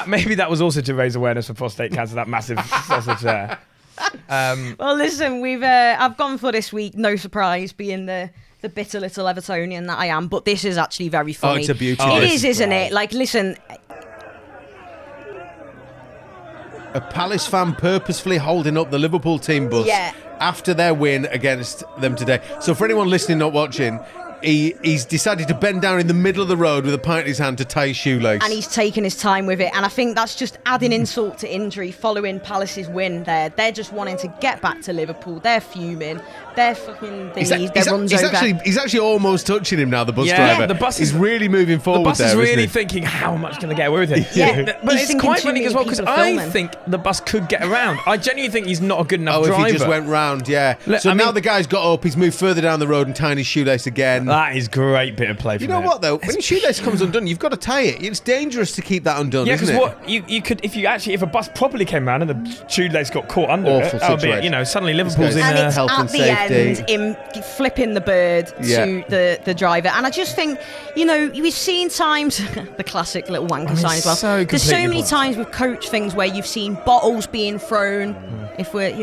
[SPEAKER 2] Maybe that was also to raise awareness for prostate cancer. That massive sausage there.
[SPEAKER 3] Well, listen, I've gone for this week. No surprise, being the bitter little Evertonian that I am. But this is actually very funny.
[SPEAKER 1] Oh, it's a beauty.
[SPEAKER 3] It
[SPEAKER 1] this.
[SPEAKER 3] is, isn't it? Like, listen.
[SPEAKER 1] A Palace fan purposefully holding up the Liverpool team bus after their win against them today. So for anyone listening, not watching, he's decided to bend down in the middle of the road with a pint in his hand to tie his shoelace.
[SPEAKER 3] And he's taken his time with it. And I think that's just adding insult to injury following Palace's win there. They're just wanting to get back to Liverpool. They're fuming. They're fucking thingies. Their runs over.
[SPEAKER 1] He's actually almost touching him now, the bus
[SPEAKER 2] Yeah,
[SPEAKER 1] driver.
[SPEAKER 2] the bus
[SPEAKER 1] He's
[SPEAKER 2] is-
[SPEAKER 1] really moving
[SPEAKER 2] The
[SPEAKER 1] forward
[SPEAKER 2] bus
[SPEAKER 1] there,
[SPEAKER 2] is
[SPEAKER 1] isn't
[SPEAKER 2] really
[SPEAKER 1] he?
[SPEAKER 2] thinking, how much can I get away with it?
[SPEAKER 3] Yeah.
[SPEAKER 2] But
[SPEAKER 3] He's
[SPEAKER 2] it's
[SPEAKER 3] thinking
[SPEAKER 2] quite
[SPEAKER 3] too
[SPEAKER 2] funny
[SPEAKER 3] many
[SPEAKER 2] as well because
[SPEAKER 3] people are
[SPEAKER 2] I
[SPEAKER 3] filming.
[SPEAKER 2] think the bus could get around. I genuinely think he's not a good enough
[SPEAKER 1] Oh,
[SPEAKER 2] driver.
[SPEAKER 1] if he just went round, yeah.
[SPEAKER 2] Look,
[SPEAKER 1] So
[SPEAKER 2] I
[SPEAKER 1] now
[SPEAKER 2] mean-
[SPEAKER 1] the guy's got up, he's moved further down the road and tying his shoelace again.
[SPEAKER 2] That is great bit of play from
[SPEAKER 1] You know
[SPEAKER 2] him.
[SPEAKER 1] what though? When your shoelace comes undone, you've got to tie it. It's dangerous to keep that undone,
[SPEAKER 2] Yeah,
[SPEAKER 1] isn't
[SPEAKER 2] because
[SPEAKER 1] it?
[SPEAKER 2] what you could if a bus properly came around and the shoelace got caught under
[SPEAKER 1] Awful
[SPEAKER 2] it, that would be
[SPEAKER 1] situation.
[SPEAKER 2] suddenly Liverpool's in
[SPEAKER 1] guy's-
[SPEAKER 3] And
[SPEAKER 2] a
[SPEAKER 3] it's
[SPEAKER 1] health
[SPEAKER 3] at
[SPEAKER 1] and
[SPEAKER 3] the
[SPEAKER 1] safety.
[SPEAKER 3] end him flipping the bird to the driver. And I just think, we've seen times, the classic little wanker sign as well.
[SPEAKER 2] so
[SPEAKER 3] There's so
[SPEAKER 2] completely
[SPEAKER 3] many
[SPEAKER 2] pointless.
[SPEAKER 3] times with coach things where you've seen bottles being thrown, if we're,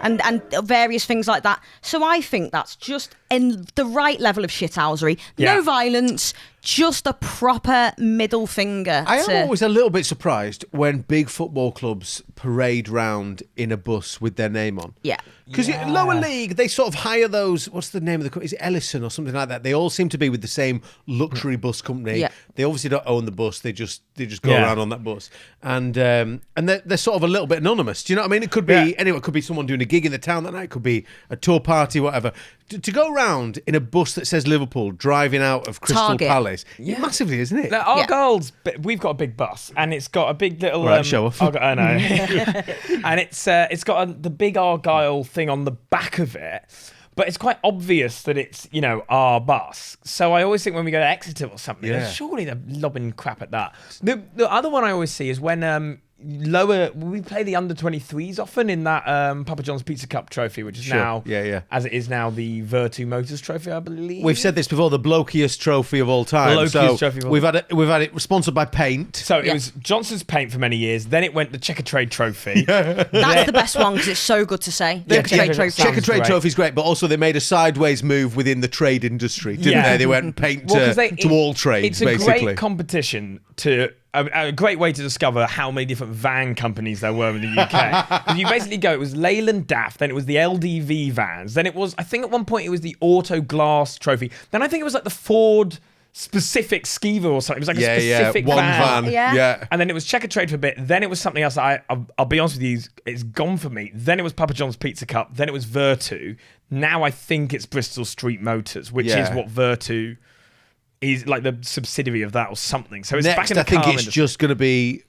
[SPEAKER 3] and various things like that. So I think that's just in the right level of shithousery.
[SPEAKER 2] Yeah.
[SPEAKER 3] No violence, just a proper middle finger.
[SPEAKER 1] I am always a little bit surprised when big football clubs parade round in a bus with their name on.
[SPEAKER 3] Yeah.
[SPEAKER 1] Because lower league, they sort of hire those. What's the name of the company? Is it Ellison or something like that? They all seem to be with the same luxury bus company.
[SPEAKER 3] Yeah.
[SPEAKER 1] They obviously don't own the bus. They just go around on that bus, and they're sort of a little bit anonymous. Do you know what I mean? It could be anyway. It could be someone doing a gig in the town that night. It could be a tour party, whatever. To go round in a bus that says Liverpool, driving out of Crystal
[SPEAKER 3] Target.
[SPEAKER 1] Palace, massively, isn't it?
[SPEAKER 2] Now, our
[SPEAKER 3] Yeah.
[SPEAKER 2] goals, we've got a big bus, and it's got a big little.
[SPEAKER 1] Right, show off.
[SPEAKER 2] I know, and it's got the big Argyle thing on the back of it, but it's quite obvious that it's our bus. So I always think when we go to Exeter or something, surely they're lobbing crap at that. The other one I always see is when we play the under-23s often in that Papa John's Pizza Cup trophy, which is now as it is now the Virtu Motors trophy, I believe.
[SPEAKER 1] We've said this before, the blokiest trophy of all time.
[SPEAKER 2] Blokiest trophy of all
[SPEAKER 1] we've had it sponsored by Paint.
[SPEAKER 2] So it was Johnson's Paint for many years. Then it went the Checker Trade Trophy.
[SPEAKER 3] That's the best one because it's so good to say. The
[SPEAKER 2] Yeah,
[SPEAKER 3] trade trophy.
[SPEAKER 1] Checker Trade
[SPEAKER 2] great.
[SPEAKER 1] Trophy's great, but also they made a sideways move within the trade industry, didn't they? They went Paint
[SPEAKER 2] Well, 'cause
[SPEAKER 1] to all trades,
[SPEAKER 2] it's a
[SPEAKER 1] basically.
[SPEAKER 2] great competition to a great way to discover how many different van companies there were in the UK. 'Cause you basically go, it was Leyland DAF, then it was the LDV vans, then it was, I think at one point it was the Auto Glass Trophy, then I think it was like the Ford specific Skiva or something. It was like a specific
[SPEAKER 1] one
[SPEAKER 2] van.
[SPEAKER 1] van.
[SPEAKER 3] Yeah.
[SPEAKER 1] Yeah.
[SPEAKER 2] And then it was Checker Trade for a bit. Then it was something else that I'll be honest with you, it's gone for me. Then it was Papa John's Pizza Cup. Then it was Virtu. Now I think it's Bristol Street Motors, which is what Virtu is, like the subsidiary of that or something. So it's back
[SPEAKER 1] Next,
[SPEAKER 2] in the
[SPEAKER 1] I think
[SPEAKER 2] car
[SPEAKER 1] it's
[SPEAKER 2] industry.
[SPEAKER 1] just going to be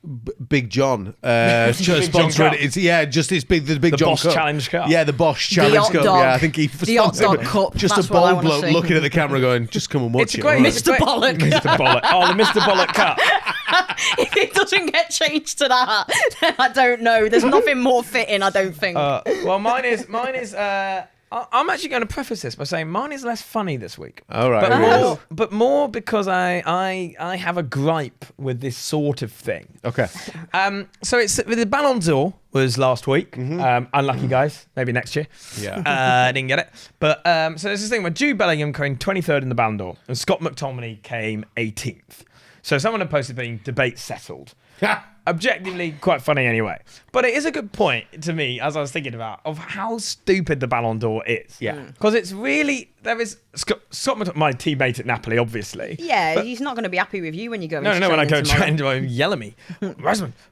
[SPEAKER 1] Big John sponsoring
[SPEAKER 2] Cup.
[SPEAKER 1] it. It's the Big
[SPEAKER 2] The
[SPEAKER 1] John
[SPEAKER 2] Bosch
[SPEAKER 1] Cup.
[SPEAKER 2] Challenge Cup.
[SPEAKER 1] Yeah, the Bosch Challenge
[SPEAKER 3] hot
[SPEAKER 1] Cup.
[SPEAKER 3] dog.
[SPEAKER 1] Yeah, I think he
[SPEAKER 3] The hot
[SPEAKER 1] sponsored
[SPEAKER 3] dog
[SPEAKER 1] it.
[SPEAKER 3] cup.
[SPEAKER 1] Just
[SPEAKER 3] That's
[SPEAKER 1] a
[SPEAKER 3] what I
[SPEAKER 1] bold
[SPEAKER 3] wanna
[SPEAKER 1] bloke
[SPEAKER 3] see.
[SPEAKER 1] looking at the camera, going, "Just come and watch
[SPEAKER 2] It's a
[SPEAKER 1] it."
[SPEAKER 2] great
[SPEAKER 1] all right.
[SPEAKER 3] Mr. Bollock.
[SPEAKER 2] Mr. Bollock. Oh, the Mr. Bollock Cup.
[SPEAKER 3] If it doesn't get changed to that, then I don't know. There's nothing more fitting, I don't think.
[SPEAKER 2] Well, mine is I'm actually going to preface this by saying mine is less funny this week.
[SPEAKER 1] All right.
[SPEAKER 2] But more because I have a gripe with this sort of thing.
[SPEAKER 1] Okay.
[SPEAKER 2] So it's the Ballon d'Or was last week. Unlucky guys. Maybe next year.
[SPEAKER 1] Yeah.
[SPEAKER 2] Didn't get it. But so there's this thing where Jude Bellingham came 23rd in the Ballon d'Or and Scott McTominay came 18th. So someone had posted being debate settled. Objectively quite funny anyway. But it is a good point to me, as I was thinking about, of how stupid the Ballon d'Or is.
[SPEAKER 1] Yeah.
[SPEAKER 2] Because it's really, there is, Scott my teammate at Napoli, obviously.
[SPEAKER 3] Yeah, he's not going to be happy with you when you go
[SPEAKER 2] No, when I go train, he'll yell at me.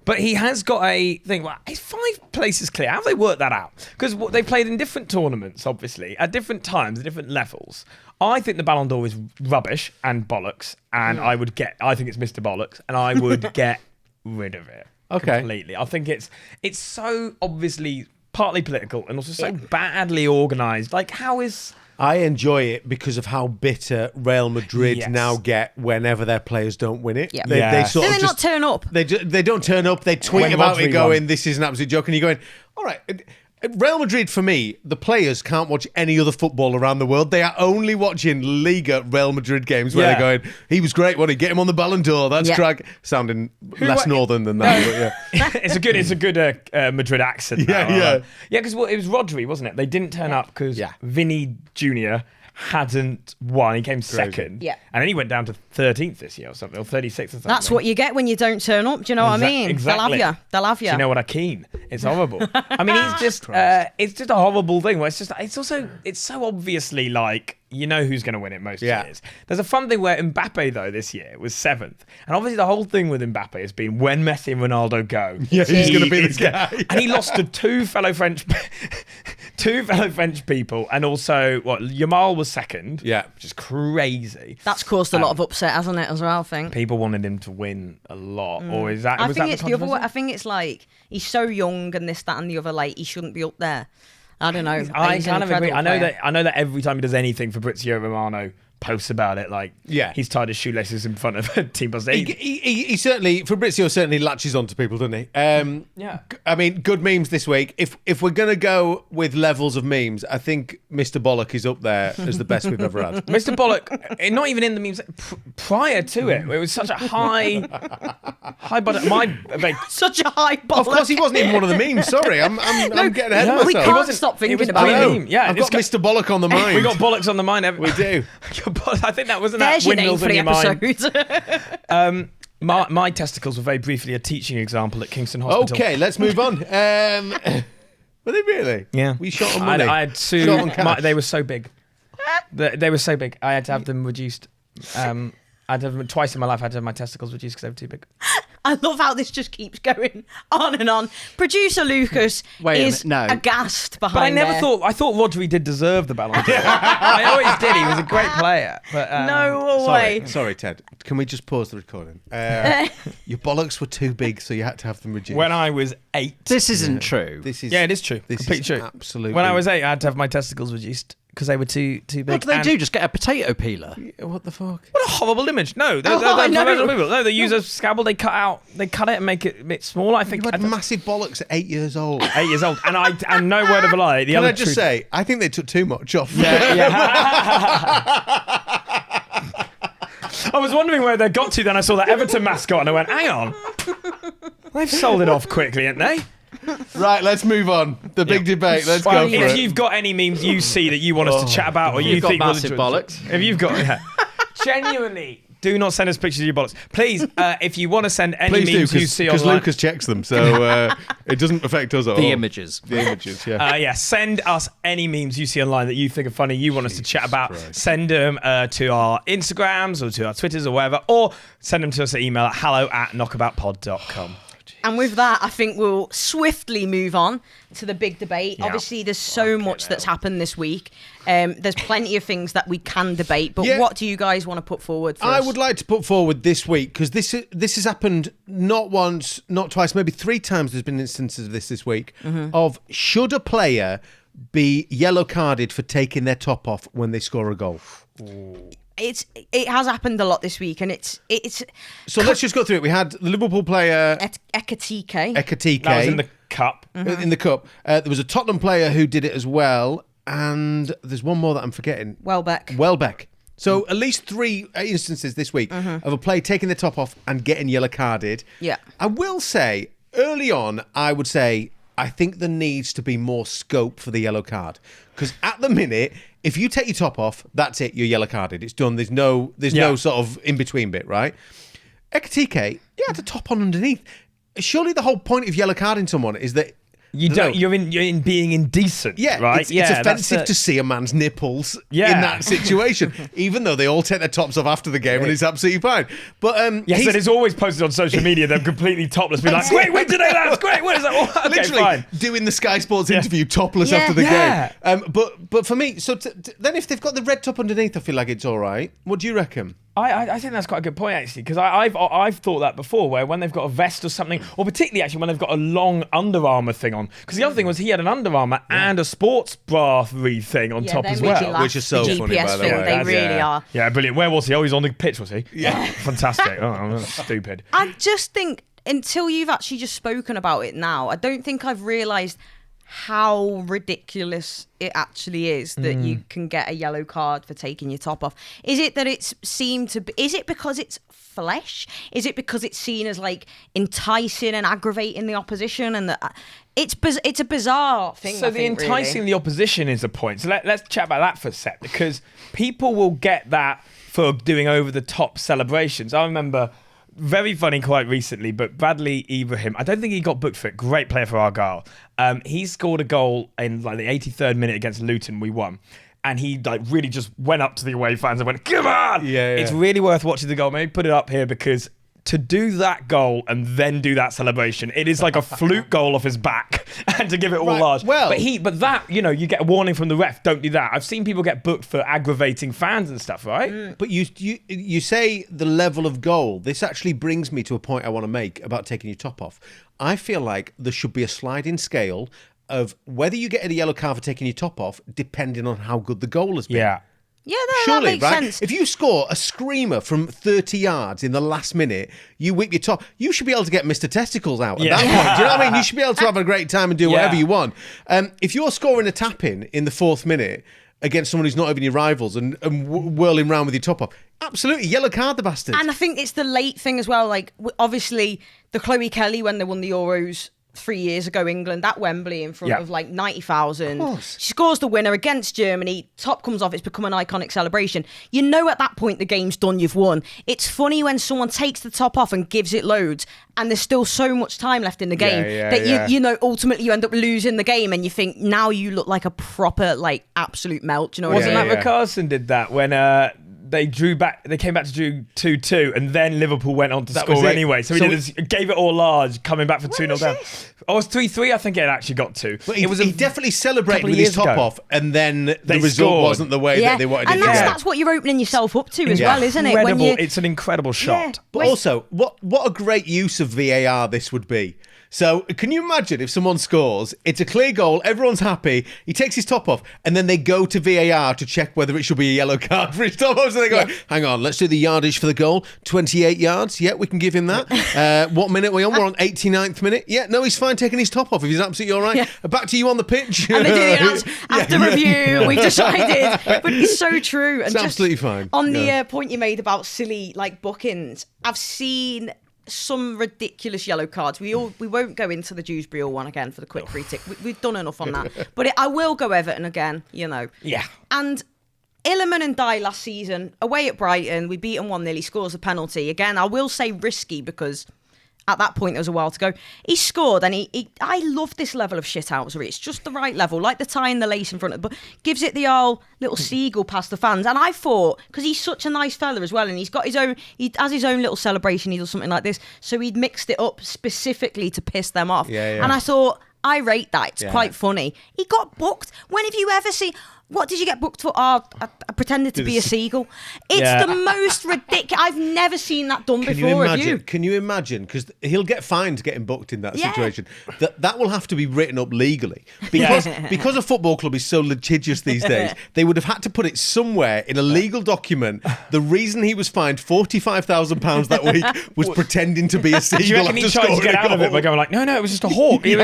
[SPEAKER 2] But he has got a thing, well, it's 5 places clear. How have they worked that out? Because they played in different tournaments, obviously, at different times, at different levels. I think the Ballon d'Or is rubbish and bollocks, and I think it's Mr. Bollocks, and I would get rid of it completely. I think it's so obviously partly political and also so badly organised. Like, how is...
[SPEAKER 1] I enjoy it because of how bitter Real Madrid now get whenever their players don't win it.
[SPEAKER 3] Yeah.
[SPEAKER 1] They sort of
[SPEAKER 3] not
[SPEAKER 1] just
[SPEAKER 3] turn up.
[SPEAKER 1] They don't turn up. They tweet
[SPEAKER 2] When
[SPEAKER 1] about
[SPEAKER 2] Rodri
[SPEAKER 1] it going,
[SPEAKER 2] won.
[SPEAKER 1] this is an absolute joke. And you're going, all right. Real Madrid, for me, the players can't watch any other football around the world. They are only watching Liga Real Madrid games where they're going, he was great, wasn't he? Get him on the Ballon d'Or. That's drag. Sounding less northern than that. But yeah.
[SPEAKER 2] It's a good Madrid accent.
[SPEAKER 1] Yeah.
[SPEAKER 2] Because it was Rodri, wasn't it? They didn't turn up because Vinny Jr. hadn't won. He came second.
[SPEAKER 3] Yeah.
[SPEAKER 2] And then he went down to 13th this year or something, or 36th or something.
[SPEAKER 3] That's what you get when you don't turn up. Do you know what I mean?
[SPEAKER 2] Exactly.
[SPEAKER 3] They'll have you.
[SPEAKER 2] Do you know what I keen? It's horrible. I mean, it's just a horrible thing. Where it's so obviously like, you know who's going to win it most years. There's a fun thing where Mbappe, though, this year was 7th. And obviously the whole thing with Mbappe has been when Messi and Ronaldo go.
[SPEAKER 1] Yeah, he's going to be the guy.
[SPEAKER 2] And he lost to two fellow French people. And also, Yamal was second.
[SPEAKER 1] Yeah.
[SPEAKER 2] Which is crazy.
[SPEAKER 3] That's caused a lot of upset, hasn't it, as well, I think.
[SPEAKER 2] People wanted him to win a lot. Or is that...
[SPEAKER 3] I think it's the other way. I think it's like, he's so young and this, that and the other, like, he shouldn't be up there. I don't know.
[SPEAKER 2] I
[SPEAKER 3] He's an
[SPEAKER 2] kind of agree.
[SPEAKER 3] incredible
[SPEAKER 2] I know that every time he does anything, Fabrizio Romano posts about it. Like, he's tied his shoelaces in front of a team bus.
[SPEAKER 1] He certainly, Fabrizio certainly latches on to people, doesn't he? I mean, good memes this week. If we're going to go with levels of memes, I think Mr. Bollock is up there as the best we've ever had.
[SPEAKER 2] Mr. Bollock, not even in the memes, prior to it was such a high budget.
[SPEAKER 3] Such a high bollock.
[SPEAKER 1] Of course, he wasn't even one of the memes. Sorry, I'm getting ahead of myself.
[SPEAKER 3] We can't stop thinking about it.
[SPEAKER 2] Meme. Yeah,
[SPEAKER 1] I've got Mr. Bollock on the mind.
[SPEAKER 2] We got Bollocks on the mind.
[SPEAKER 1] We do.
[SPEAKER 2] I think that wasn't
[SPEAKER 3] There's
[SPEAKER 2] that
[SPEAKER 3] your name
[SPEAKER 2] windmills
[SPEAKER 3] for
[SPEAKER 2] in
[SPEAKER 3] the
[SPEAKER 2] your
[SPEAKER 3] episode.
[SPEAKER 2] mind. My testicles were very briefly a teaching example at Kingston Hospital.
[SPEAKER 1] Okay, let's move on. Were they really?
[SPEAKER 2] Yeah.
[SPEAKER 1] We shot on money.
[SPEAKER 2] I had two.
[SPEAKER 1] Shot on cash.
[SPEAKER 2] They were so big. They were so big. I had to have them reduced. I had to have them twice in my life. I had to have my testicles reduced because they were too big.
[SPEAKER 3] I love how this just keeps going on and on. Producer Lucas is aghast behind.
[SPEAKER 2] But I never thought. I thought Rodri did deserve the Ballon d'Or. I always did. He was a great player. But
[SPEAKER 3] no way.
[SPEAKER 1] Sorry, Ted. Can we just pause the recording? Your bollocks were too big, so you had to have them reduced.
[SPEAKER 2] When I was 8.
[SPEAKER 4] This isn't true.
[SPEAKER 1] This is
[SPEAKER 2] it is true.
[SPEAKER 1] This
[SPEAKER 2] Completely
[SPEAKER 1] is
[SPEAKER 2] true.
[SPEAKER 1] Absolutely.
[SPEAKER 2] When I was 8, I had to have my testicles reduced because they were too big.
[SPEAKER 4] What do they do? Just get a potato peeler?
[SPEAKER 1] What the fuck?
[SPEAKER 2] What a horrible image! No, they're
[SPEAKER 3] I know.
[SPEAKER 2] professional people. No, they use a scalpel. They cut it and make it a bit smaller. I think
[SPEAKER 1] You had massive bollocks at 8 years old.
[SPEAKER 2] 8 years old, and no word of a lie.
[SPEAKER 1] Can I just say, I think they took too much off.
[SPEAKER 2] I was wondering where they got to. Then I saw that Everton mascot, and I went, "Hang on, they've sold it off quickly, haven't they?"
[SPEAKER 1] Right, let's move on. The big debate. Let's go for
[SPEAKER 2] if
[SPEAKER 1] it.
[SPEAKER 2] you've got any memes you see that you want us to chat about, or you
[SPEAKER 4] You've got
[SPEAKER 2] think
[SPEAKER 4] massive bollocks.
[SPEAKER 2] if you've got, genuinely. Do not send us pictures of your bollocks. Please, if you want to send any memes you see
[SPEAKER 1] because
[SPEAKER 2] online.
[SPEAKER 1] Lucas checks them, so it doesn't affect us at all.
[SPEAKER 4] The images.
[SPEAKER 1] The images, yeah.
[SPEAKER 2] Send us any memes you see online that you think are funny, you want us to chat about. Send them to our Instagrams or to our Twitters or wherever, or send them to us at email at hello@knockaboutpod.com.
[SPEAKER 3] And with that, I think we'll swiftly move on to the big debate. Yeah. Obviously, there's so much that's happened this week. There's plenty of things that we can debate, but what do you guys want to put forward for
[SPEAKER 1] I
[SPEAKER 3] us?
[SPEAKER 1] would like to put forward this week, because this has happened not once, not twice, maybe 3 times there's been instances of this week, of should a player be yellow carded for taking their top off when they score a goal?
[SPEAKER 3] It has happened a lot this week, and it's.
[SPEAKER 1] So let's just go through it. We had the Liverpool player
[SPEAKER 3] Ekatike.
[SPEAKER 1] Ekatike.
[SPEAKER 2] That was in the cup.
[SPEAKER 1] In the cup. There was a Tottenham player who did it as well. and there's one more that I'm forgetting.
[SPEAKER 3] Welbeck.
[SPEAKER 1] So at least 3 instances this week of a player taking their top off and getting yellow carded.
[SPEAKER 3] Yeah.
[SPEAKER 1] I will say, early on, I would say, I think there needs to be more scope for the yellow card. Because at the minute, if you take your top off, that's it, you're yellow carded. It's done. There's no sort of in-between bit, right? Ekitike, you had a top on underneath. Surely the whole point of yellow carding someone is that
[SPEAKER 2] you're in being indecent, right?
[SPEAKER 1] It's offensive to see a man's nipples in that situation, even though they all take their tops off after the game and it's absolutely fine. But and
[SPEAKER 2] it's always posted on social media. They're completely topless, be like, "Great win today, lads! Great, what is that?" Okay,
[SPEAKER 1] literally
[SPEAKER 2] fine.
[SPEAKER 1] Doing the Sky Sports interview topless after the game. But for me, so then if they've got the red top underneath, I feel like it's all right. What do you reckon?
[SPEAKER 2] I think that's quite a good point, actually, because I've thought that before, where when they've got a vest or something, or particularly actually when they've got a long Under Armour thing on, because the other thing was he had an Under Armour and a sports bra-y thing on top as well.
[SPEAKER 1] Which is so funny, by the way.
[SPEAKER 3] They really are.
[SPEAKER 2] Yeah, brilliant. Where was he? Oh, he's on the pitch, was he? Yeah. Fantastic. Oh, stupid.
[SPEAKER 3] I just think, until you've actually just spoken about it now, I don't think I've realised how ridiculous it actually is that you can get a yellow card for taking your top off. Is it that it's seemed to be, is it because it's flesh? Is it because it's seen as like enticing and aggravating the opposition, and that it's a bizarre thing?
[SPEAKER 2] So the enticing the opposition is a point. So let's chat about that for a sec, because people will get that for doing over the top celebrations. I remember, very funny quite recently, but Bradley Ibrahim, I don't think he got booked for it. Great player for Argyle. He scored a goal in like the 83rd minute against Luton. We won. And he like really just went up to the away fans and went, "Come on!" Yeah. It's really worth watching the goal. Maybe put it up here, because to do that goal and then do that celebration, it is like a fluke goal off his back, and to give it all large.
[SPEAKER 1] Well,
[SPEAKER 2] but that, you get a warning from the ref. Don't do that. I've seen people get booked for aggravating fans and stuff, right?
[SPEAKER 1] But you say the level of goal. This actually brings me to a point I want to make about taking your top off. I feel like there should be a sliding scale of whether you get a yellow card for taking your top off, depending on how good the goal has been.
[SPEAKER 2] Yeah.
[SPEAKER 3] Yeah,
[SPEAKER 1] surely,
[SPEAKER 3] that makes sense.
[SPEAKER 1] If you score a screamer from 30 yards in the last minute, you whip your top, you should be able to get Mr. Testicles out at that point. Do you know what I mean? You should be able to have a great time and do whatever you want. If you're scoring a tap-in the 4th minute against someone who's not even your rivals and whirling around with your top off, absolutely, yellow card the bastard.
[SPEAKER 3] And I think it's the late thing as well. Like, obviously, the Chloe Kelly, when they won the Euros 3 years ago, England at Wembley in front of like 90,000. She scores the winner against Germany. Top comes off. It's become an iconic celebration. You know, at that point the game's done. You've won. It's funny when someone takes the top off and gives it loads, and there's still so much time left in the game that you know ultimately you end up losing the game, and you think now you look like a proper like absolute melt. You know,
[SPEAKER 2] wasn't that Rickarson did that when they drew back? They came back to do 2-2, and then Liverpool went on to score anyway. So he gave it all large, coming back for 2-0 down. Oh, it was 3-3. I think it actually got to.
[SPEAKER 1] But he definitely celebrated with his top off, and then the result wasn't the way that they wanted it to be.
[SPEAKER 3] And that's what you're opening yourself up to as well, isn't it?
[SPEAKER 2] It's an incredible shot.
[SPEAKER 1] But also, what a great use of VAR this would be. So can you imagine if someone scores, it's a clear goal, everyone's happy, he takes his top off, and then they go to VAR to check whether it should be a yellow card for his top off. So they go, hang on, let's do the yardage for the goal. 28 yards. Yeah, we can give him that. What minute are we on? We're on 89th minute. Yeah, no, he's fine taking his top off if he's absolutely all right. Yeah. Back to you on the pitch.
[SPEAKER 3] And they do the after review, we've decided. But it's so true. And
[SPEAKER 1] it's absolutely fine.
[SPEAKER 3] On the point you made about silly like bookings, I've seen some ridiculous yellow cards. We won't go into the Dewsbury one again for the quick free tick. We've done enough on that. But I will go Everton again, you know.
[SPEAKER 2] Yeah.
[SPEAKER 3] And Illiman and Dye last season, away at Brighton, we beat him 1-0, he scores a penalty. Again, I will say risky because at that point there was a while to go. He scored, and I love this level of shithousery. It's just the right level, like the tie and the lace in front of it, but gives it the old little seagull past the fans. And I thought, because he's such a nice fella as well, and he's got his own, he has his own little celebration, he does something like this, so he'd mixed it up specifically to piss them off. And I thought, I rate that. It's quite funny. He got booked. When have you ever seen... what did you get booked for? Oh, I pretended to be a seagull. It's the most ridiculous. I've never seen that done before.
[SPEAKER 1] Can you imagine? Because he'll get fined getting booked in that situation. That will have to be written up legally. Because a football club is so litigious these days, they would have had to put it somewhere in a legal document. The reason he was fined £45,000 that week was pretending to be a seagull.
[SPEAKER 2] Do you reckon he tried to get out of it by going like, no, it was just a hawk. It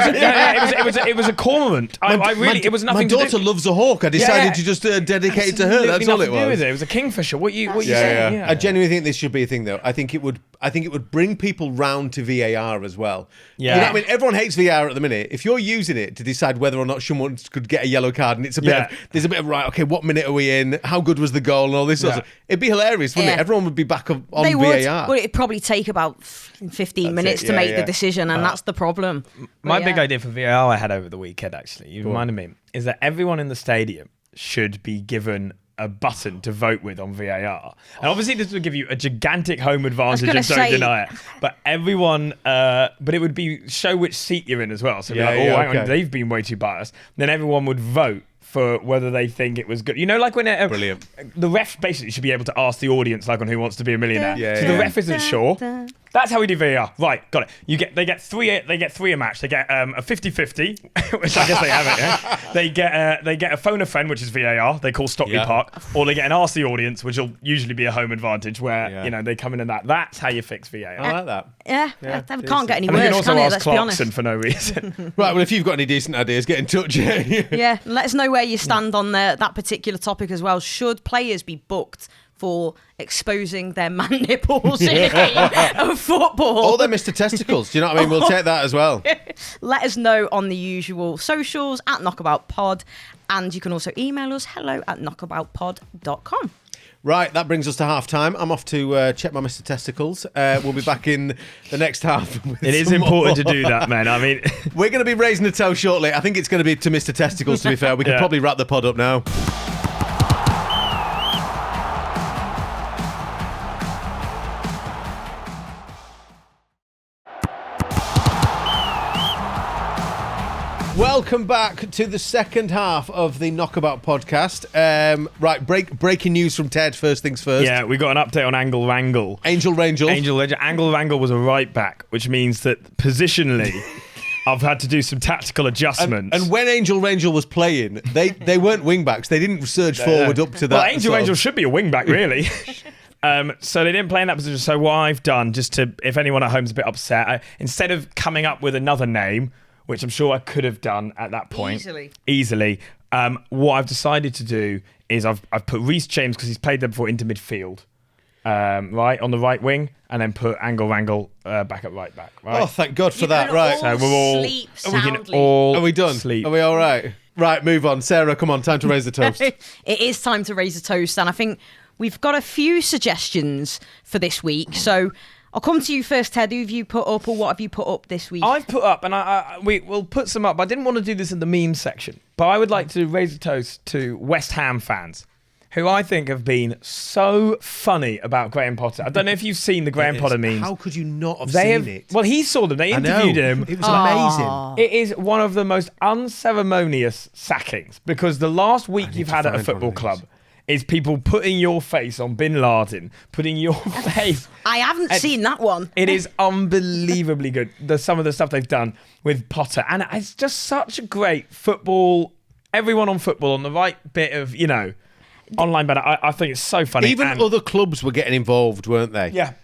[SPEAKER 2] was a cormorant. It was nothing.
[SPEAKER 1] My daughter loves a hawk. I decided to just dedicate it to her. That's all it was.
[SPEAKER 2] It was a kingfisher. What you saying?
[SPEAKER 1] Yeah. I genuinely think this should be a thing, though. I think it would bring people round to VAR as well.
[SPEAKER 2] Yeah.
[SPEAKER 1] You know what I mean? Everyone hates VAR at the minute. If you're using it to decide whether or not someone could get a yellow card, and it's there's a bit of right. Okay, what minute are we in? How good was the goal? And all this sort of stuff. It'd be hilarious, wouldn't it? Everyone would be back on
[SPEAKER 3] they
[SPEAKER 1] VAR.
[SPEAKER 3] Would. It'd probably take about 15 minutes to make the decision, and that's the problem.
[SPEAKER 2] My big idea for VAR I had over the weekend, actually, you reminded me, is that everyone in the stadium should be given a button to vote with on VAR. And obviously this would give you a gigantic home advantage, and don't deny it. But everyone, but it would be show which seat you're in as well. So hang on, they've been way too biased. Then everyone would vote for whether they think it was good. You know, like when
[SPEAKER 1] Brilliant.
[SPEAKER 2] The ref basically should be able to ask the audience, like on Who Wants to Be a Millionaire. The ref isn't sure. That's how we do VAR. Right, got it. They get three a match. They get a 50-50, which I guess they have it. Yeah? They get a phone a friend, which is VAR. They call Stockley Park, or they get an ask the audience, which will usually be a home advantage, where they come in and that. That's how you fix VAR.
[SPEAKER 1] I like that.
[SPEAKER 3] Yeah, that can't get any
[SPEAKER 2] and
[SPEAKER 3] worse.
[SPEAKER 2] You can also
[SPEAKER 3] can
[SPEAKER 2] ask
[SPEAKER 3] Let's be honest.
[SPEAKER 2] Clarkson for no reason.
[SPEAKER 1] Right. Well, if you've got any decent ideas, get in touch.
[SPEAKER 3] Yeah, let us know where you stand on that particular topic as well. Should players be booked for exposing their man nipples in a game of football?
[SPEAKER 1] Or they're Mr. Testicles. Do you know what I mean? We'll take that as well.
[SPEAKER 3] Let us know on the usual socials at knockaboutpod, and you can also email us hello@knockaboutpod.com.
[SPEAKER 1] Right, that brings us to half time. I'm off to check my Mr. Testicles. We'll be back in the next half.
[SPEAKER 2] It is important to do that, man. I mean,
[SPEAKER 1] we're going to be raising a toe shortly. I think it's going to be to Mr. Testicles, to be fair. We can probably wrap the pod up now. Welcome back to the second half of the Knockabout podcast. Right, breaking news from Ted, first things first.
[SPEAKER 2] Yeah, we got an update on Angle Wrangle.
[SPEAKER 1] Angel Rangel.
[SPEAKER 2] Angle Wrangle was a right back, which means that positionally, I've had to do some tactical adjustments.
[SPEAKER 1] And when Angel Rangel was playing, they weren't wing backs. They didn't surge forward up to that.
[SPEAKER 2] Well, Angel Rangel should be a wing back, really. So they didn't play in that position. So what I've done, just to, if anyone at home's a bit upset, instead of coming up with another name, which I'm sure I could have done at that point easily. What I've decided to do is I've put Reece James, because he's played there before, into midfield, right on the right wing, and then put Angle Wrangle back at right back. Right?
[SPEAKER 1] Oh, thank God for that! Right,
[SPEAKER 3] so we're all sleep soundly.
[SPEAKER 1] Are we done?
[SPEAKER 2] Sleep.
[SPEAKER 1] Are we all right? Right, move on. Sarah, come on, time to raise the toast.
[SPEAKER 3] It is time to raise the toast, and I think we've got a few suggestions for this week. So I'll come to you first, Ted. Who have you put up, or what have you put up this week?
[SPEAKER 2] I've put up, and we'll put some up. I didn't want to do this in the meme section, but I would like to raise a toast to West Ham fans, who I think have been so funny about Graham Potter. I don't know if you've seen the Graham Potter memes.
[SPEAKER 1] How could you not have seen it?
[SPEAKER 2] Well, he saw them. They interviewed him.
[SPEAKER 1] It was amazing.
[SPEAKER 2] It is one of the most unceremonious sackings, because the last week you've had at a football club is people putting your face on Bin Laden, putting your face.
[SPEAKER 3] I haven't seen that one.
[SPEAKER 2] It is unbelievably good. Some of the stuff they've done with Potter, and it's just such a great football. Everyone on football on the right bit of online banner. I think it's so funny.
[SPEAKER 1] Even other clubs were getting involved, weren't they?
[SPEAKER 2] Yeah.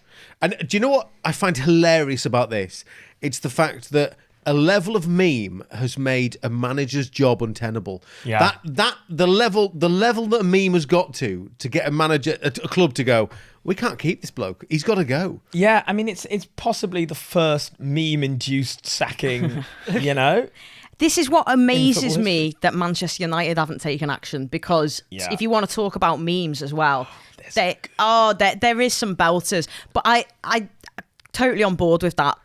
[SPEAKER 1] And do you know what I find hilarious about this? It's the fact that a level of meme has made a manager's job untenable.
[SPEAKER 2] Yeah.
[SPEAKER 1] The level that a meme has got to get a manager, a club to go, we can't keep this bloke. He's got to go.
[SPEAKER 2] Yeah, I mean, it's possibly the first meme-induced sacking,
[SPEAKER 3] This is what amazes me, that Manchester United haven't taken action, because if you want to talk about memes as well, there is some belters. But I totally on board with that.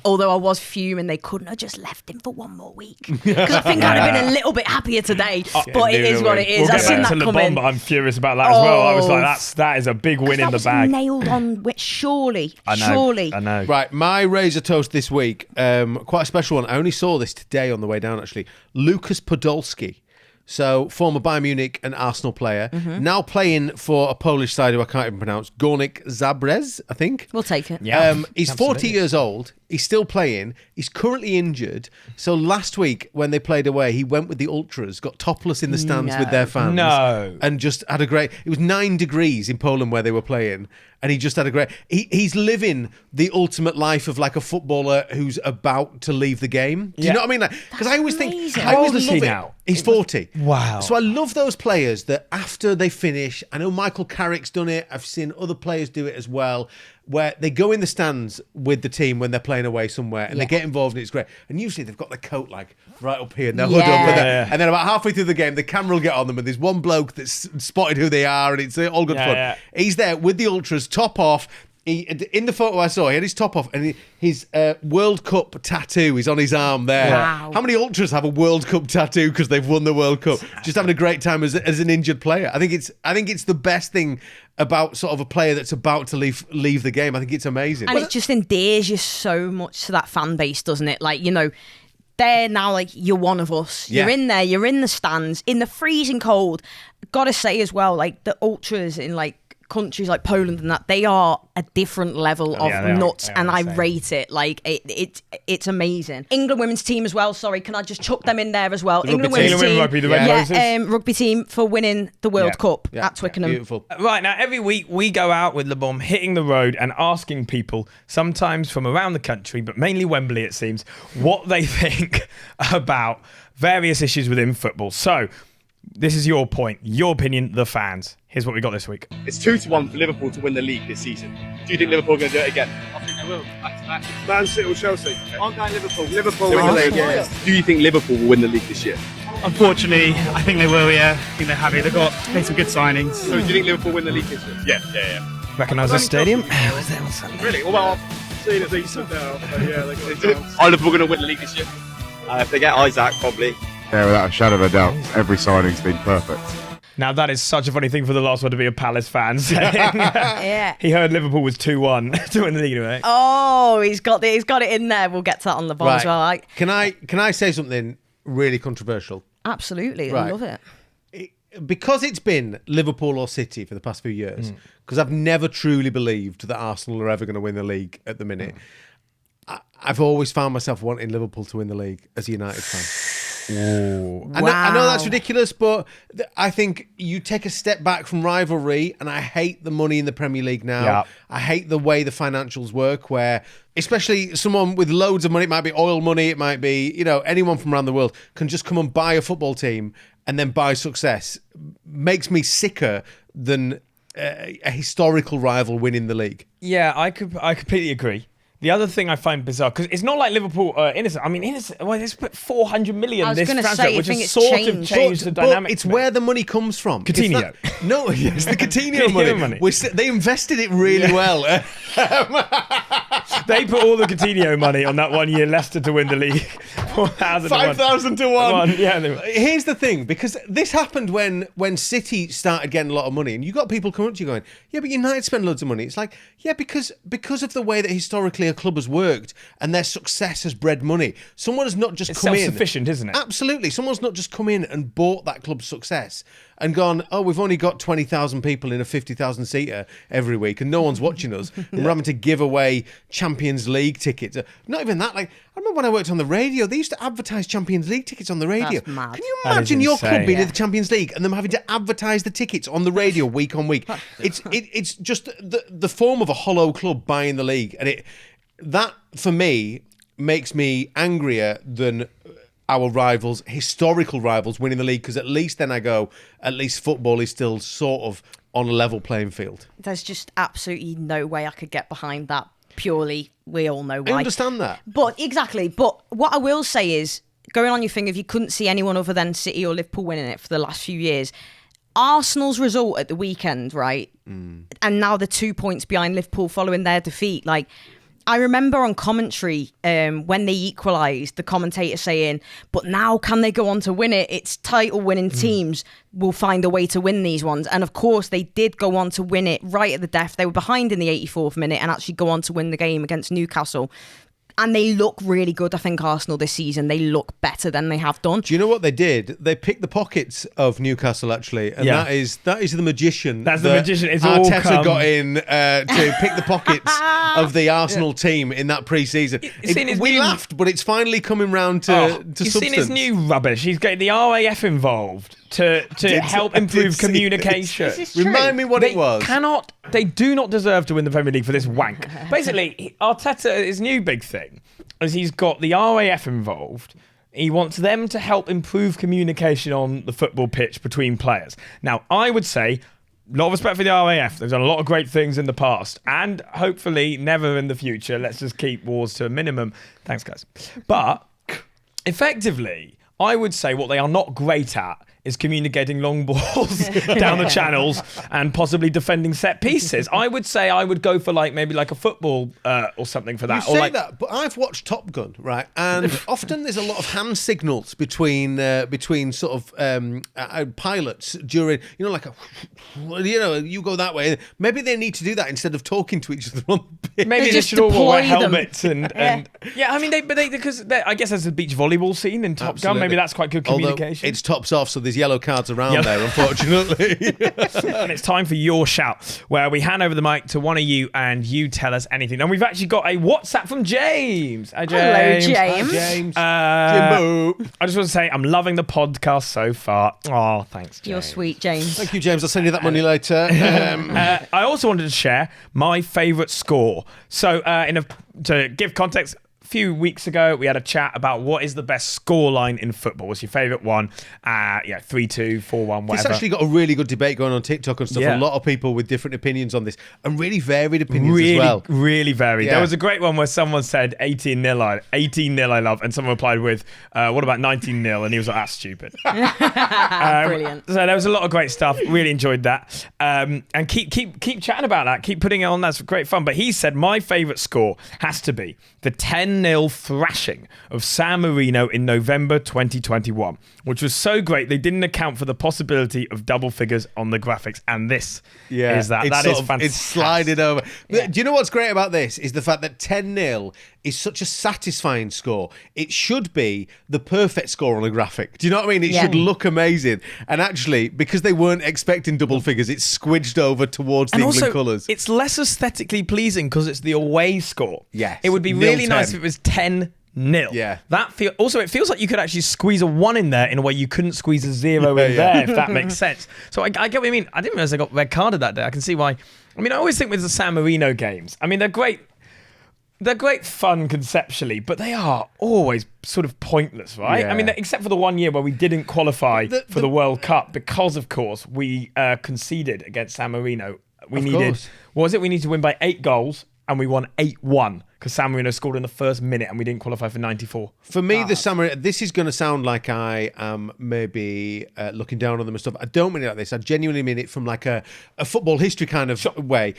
[SPEAKER 3] Although I was fuming they couldn't have just left him for one more week, because I think I'd have been a little bit happier today. But it is what it is.
[SPEAKER 2] We'll
[SPEAKER 3] I've seen that
[SPEAKER 2] to
[SPEAKER 3] come
[SPEAKER 2] LEBOM,
[SPEAKER 3] in.
[SPEAKER 2] but I'm furious about that as well. I was like, that is a big win in the bag.
[SPEAKER 3] Nailed on, which surely.
[SPEAKER 2] I know.
[SPEAKER 1] Right, my razor toast this week, quite a special one. I only saw this today on the way down, actually. Lucas Podolski So, former Bayern Munich and Arsenal player, now playing for a Polish side who I can't even pronounce, Górnik Zabrze, I think.
[SPEAKER 3] We'll take it.
[SPEAKER 2] Yeah,
[SPEAKER 1] He's 40 years old. He's still playing. He's currently injured. So last week when they played away, he went with the ultras, got topless in the stands with their fans.
[SPEAKER 2] No.
[SPEAKER 1] And just had a great... It was 9 degrees in Poland where they were playing. And he just had a great... He's living the ultimate life of like a footballer who's about to leave the game. Do you know what I mean? Because I always think...
[SPEAKER 3] amazing.
[SPEAKER 1] I
[SPEAKER 2] How
[SPEAKER 1] always
[SPEAKER 2] old is he
[SPEAKER 1] love it.
[SPEAKER 2] now?
[SPEAKER 1] He's 40.
[SPEAKER 2] Wow.
[SPEAKER 1] So I love those players that after they finish... I know Michael Carrick's done it. I've seen other players do it as well, where they go in the stands with the team when they're playing away somewhere and they get involved and it's great. And usually they've got their coat like right up here and their hood up. And then about halfway through the game, the camera will get on them and there's one bloke that's spotted who they are and it's all good fun.
[SPEAKER 2] Yeah.
[SPEAKER 1] He's there with the ultras, top off. In the photo I saw, he had his top off and his World Cup tattoo is on his arm there.
[SPEAKER 3] Wow.
[SPEAKER 1] How many ultras have a World Cup tattoo because they've won the World Cup? Just having a great time as an injured player. I think it's the best thing about sort of a player that's about to leave the game. I think it's amazing.
[SPEAKER 3] And it just endears you so much to that fan base, doesn't it? Like, they're now like, you're one of us.
[SPEAKER 1] Yeah.
[SPEAKER 3] You're in there, you're in the stands, in the freezing cold. Gotta say as well, like the ultras in like countries like Poland and that, they are a different level of nuts, and I rate it. Like it's amazing. England women's team as well. Sorry, can I just chuck them in there as well? England women's team,
[SPEAKER 2] rugby, the Red Roses.
[SPEAKER 3] rugby team for winning the World Cup at Twickenham.
[SPEAKER 1] Beautiful.
[SPEAKER 2] Right, now every week we go out with LEBOM hitting the road and asking people, sometimes from around the country, but mainly Wembley it seems, what they think about various issues within football. So, this is your point, your opinion, the fans. Here's what we got this week.
[SPEAKER 5] It's 2-1 for Liverpool to win the league this season. Do you think Liverpool are going to do it again?
[SPEAKER 6] I think they will. Back to back.
[SPEAKER 5] Man City or Chelsea?
[SPEAKER 6] I'm going Liverpool.
[SPEAKER 5] Liverpool win the league. Do you think Liverpool will win the league this year?
[SPEAKER 6] Unfortunately, I think they will, yeah. I think they're happy. They've made some good signings.
[SPEAKER 5] So do you think Liverpool win the league this year? Yeah.
[SPEAKER 2] Recognise the stadium?
[SPEAKER 5] Really? Well, seeing as decent now. Are Liverpool going to win the league this year?
[SPEAKER 7] If they get Isaac, probably.
[SPEAKER 8] Yeah, without a shadow of a doubt, every signing's been perfect.
[SPEAKER 2] Now that is such a funny thing for the last one to be a Palace fan saying. He heard Liverpool was 2-1 to win the league, right?
[SPEAKER 3] Oh, he's got it in there. We'll get to that on the ball as well.
[SPEAKER 1] Can I say something really controversial?
[SPEAKER 3] Absolutely,
[SPEAKER 1] Right.
[SPEAKER 3] I love it.
[SPEAKER 1] Because it's been Liverpool or City for the past few years, because I've never truly believed that Arsenal are ever going to win the league at the minute, I've always found myself wanting Liverpool to win the league as a United fan. I know that's ridiculous, but I think you take a step back from rivalry, and I hate the money in the Premier League now.
[SPEAKER 2] Yeah.
[SPEAKER 1] I hate the way the financials work, where especially someone with loads of money, it might be oil money, it might be, anyone from around the world can just come and buy a football team and then buy success. Makes me sicker than a historical rival winning the league.
[SPEAKER 2] Yeah, I completely agree. The other thing I find bizarre, because it's not like Liverpool are innocent. I mean, well, they put 400 million this transfer, which has sort of changed the dynamic.
[SPEAKER 1] But it's where the money comes from.
[SPEAKER 2] Coutinho.
[SPEAKER 1] It's the Coutinho money. They invested it really well.
[SPEAKER 2] They put all the Coutinho money on that 1 year Leicester to win the league.
[SPEAKER 1] 5,000 to 1.
[SPEAKER 2] Yeah.
[SPEAKER 1] Here's the thing, because this happened when City started getting a lot of money, and you got people coming up to you going, yeah, but United spend loads of money. It's like, yeah, because of the way that historically a club has worked and their success has bred money. Someone has not just
[SPEAKER 2] It's
[SPEAKER 1] come in.
[SPEAKER 2] self-sufficient, isn't it?
[SPEAKER 1] Absolutely. Someone's not just come in and bought that club's success and gone, oh, we've only got 20,000 people in a 50,000 seater every week and no one's watching us. And we're having to give away Champions League tickets. Not even that. Like, I remember when I worked on the radio, they used to advertise Champions League tickets on the radio.
[SPEAKER 3] That's mad.
[SPEAKER 1] Can you
[SPEAKER 2] That is
[SPEAKER 1] imagine your club
[SPEAKER 2] insane.
[SPEAKER 1] being in the Champions League and them having to advertise the tickets on the radio week on week? It's just the form of a hollow club buying the league. And that, for me, makes me angrier than our rivals, historical rivals, winning the league, because at least then I go, at least football is still sort of on a level playing field.
[SPEAKER 3] There's just absolutely no way I could get behind that. Purely, we all know why.
[SPEAKER 1] I understand that.
[SPEAKER 3] But exactly. But what I will say is, going on your thing, if you couldn't see anyone other than City or Liverpool winning it for the last few years, Arsenal's result at the weekend, right? And now the 2 points behind Liverpool following their defeat. Like, I remember on commentary when they equalised, the commentator saying, but now can they go on to win it? It's title-winning teams will find a way to win these ones. And of course, they did go on to win it right at the death. They were behind in the 84th minute and actually go on to win the game against Newcastle. And they look really good. I think Arsenal this season, they look better than they have done.
[SPEAKER 1] Do you know what they did? They picked the pockets of Newcastle, actually, and that is the magician.
[SPEAKER 2] That's the magician. It's all
[SPEAKER 1] Arteta got in to pick the pockets of the Arsenal team in that pre-season. We laughed, but it's finally coming round to substance.
[SPEAKER 2] You've seen his new rubbish. He's getting the RAF involved to help improve communication.
[SPEAKER 1] Remind me what it was.
[SPEAKER 2] They do not deserve to win the Premier League for this wank. Basically, Arteta, his new big thing is he's got the RAF involved. He wants them to help improve communication on the football pitch between players. Now, I would say, a lot of respect for the RAF. They've done a lot of great things in the past and hopefully never in the future. Let's just keep wars to a minimum. Thanks, guys. But effectively, I would say what they are not great at is communicating long balls down the channels and possibly defending set pieces. I would say I would go for maybe a football or something for that.
[SPEAKER 1] You say that, but I've watched Top Gun, right? And often there's a lot of hand signals between sort of pilots during, you go that way. Maybe they need to do that instead of talking to each other on the pitch.
[SPEAKER 2] Maybe they should all wear helmets and I mean, because I guess there's a beach volleyball scene in Top Gun. Maybe that's quite good communication.
[SPEAKER 1] Although it's tops off, so there's yellow cards around there, unfortunately.
[SPEAKER 2] And it's time for your shout, where we hand over the mic to one of you and you tell us anything. And we've actually got a WhatsApp from James. Hi, James.
[SPEAKER 3] Hello, James.
[SPEAKER 1] Hi, James.
[SPEAKER 2] Jimbo. I just want to say I'm loving the podcast so far. Oh, thanks, James.
[SPEAKER 3] You're sweet, James.
[SPEAKER 1] Thank you, James. I'll send you that money later.
[SPEAKER 2] I also wanted to share my favourite score. So, to give context, a few weeks ago, we had a chat about what is the best scoreline in football. What's your favourite one? 3-2, 4-1, whatever.
[SPEAKER 1] It's actually got a really good debate going on TikTok and stuff.
[SPEAKER 2] Yeah.
[SPEAKER 1] A lot of people with different opinions on this and really varied opinions as well.
[SPEAKER 2] Really varied.
[SPEAKER 1] Yeah.
[SPEAKER 2] There was a great one where someone said 18-0 I love, and someone replied with, what about 19-0? And he was like, that's stupid.
[SPEAKER 3] Brilliant.
[SPEAKER 2] So there was a lot of great stuff. Really enjoyed that. And keep chatting about that. Keep putting it on. That's great fun. But he said my favourite score has to be the 10-0 thrashing of San Marino in November 2021, which was so great they didn't account for the possibility of double figures on the graphics. And this is that. That is fantastic.
[SPEAKER 1] It's slided over. Yeah. Do you know what's great about this? Is the fact that 10-0 is such a satisfying score. It should be the perfect score on a graphic. Do you know what I mean? It should look amazing. And actually, because they weren't expecting double figures, it's squidged over towards the England colours.
[SPEAKER 2] It's less aesthetically pleasing because it's the away score.
[SPEAKER 1] Yes.
[SPEAKER 2] It would be really nice if it was 10-0.
[SPEAKER 1] Yeah.
[SPEAKER 2] Also, it feels like you could actually squeeze a 1 in there in a way you couldn't squeeze a 0 in there, if that makes sense. So I get what you mean. I didn't realise I got red carded that day. I can see why. I mean, I always think with the San Marino games, I mean, they're great. They're great fun conceptually, but they are always sort of pointless, right?
[SPEAKER 1] Yeah.
[SPEAKER 2] I mean, except for the 1 year where we didn't qualify for the World Cup because, of course, we conceded against San Marino. We needed to win by 8 goals, and we won 8-1 because San Marino scored in the first minute, and we didn't qualify for 94.
[SPEAKER 1] For me, the San Marino, this is going to sound like I am maybe looking down on them and stuff. I don't mean it like this. I genuinely mean it from like a football history kind of way.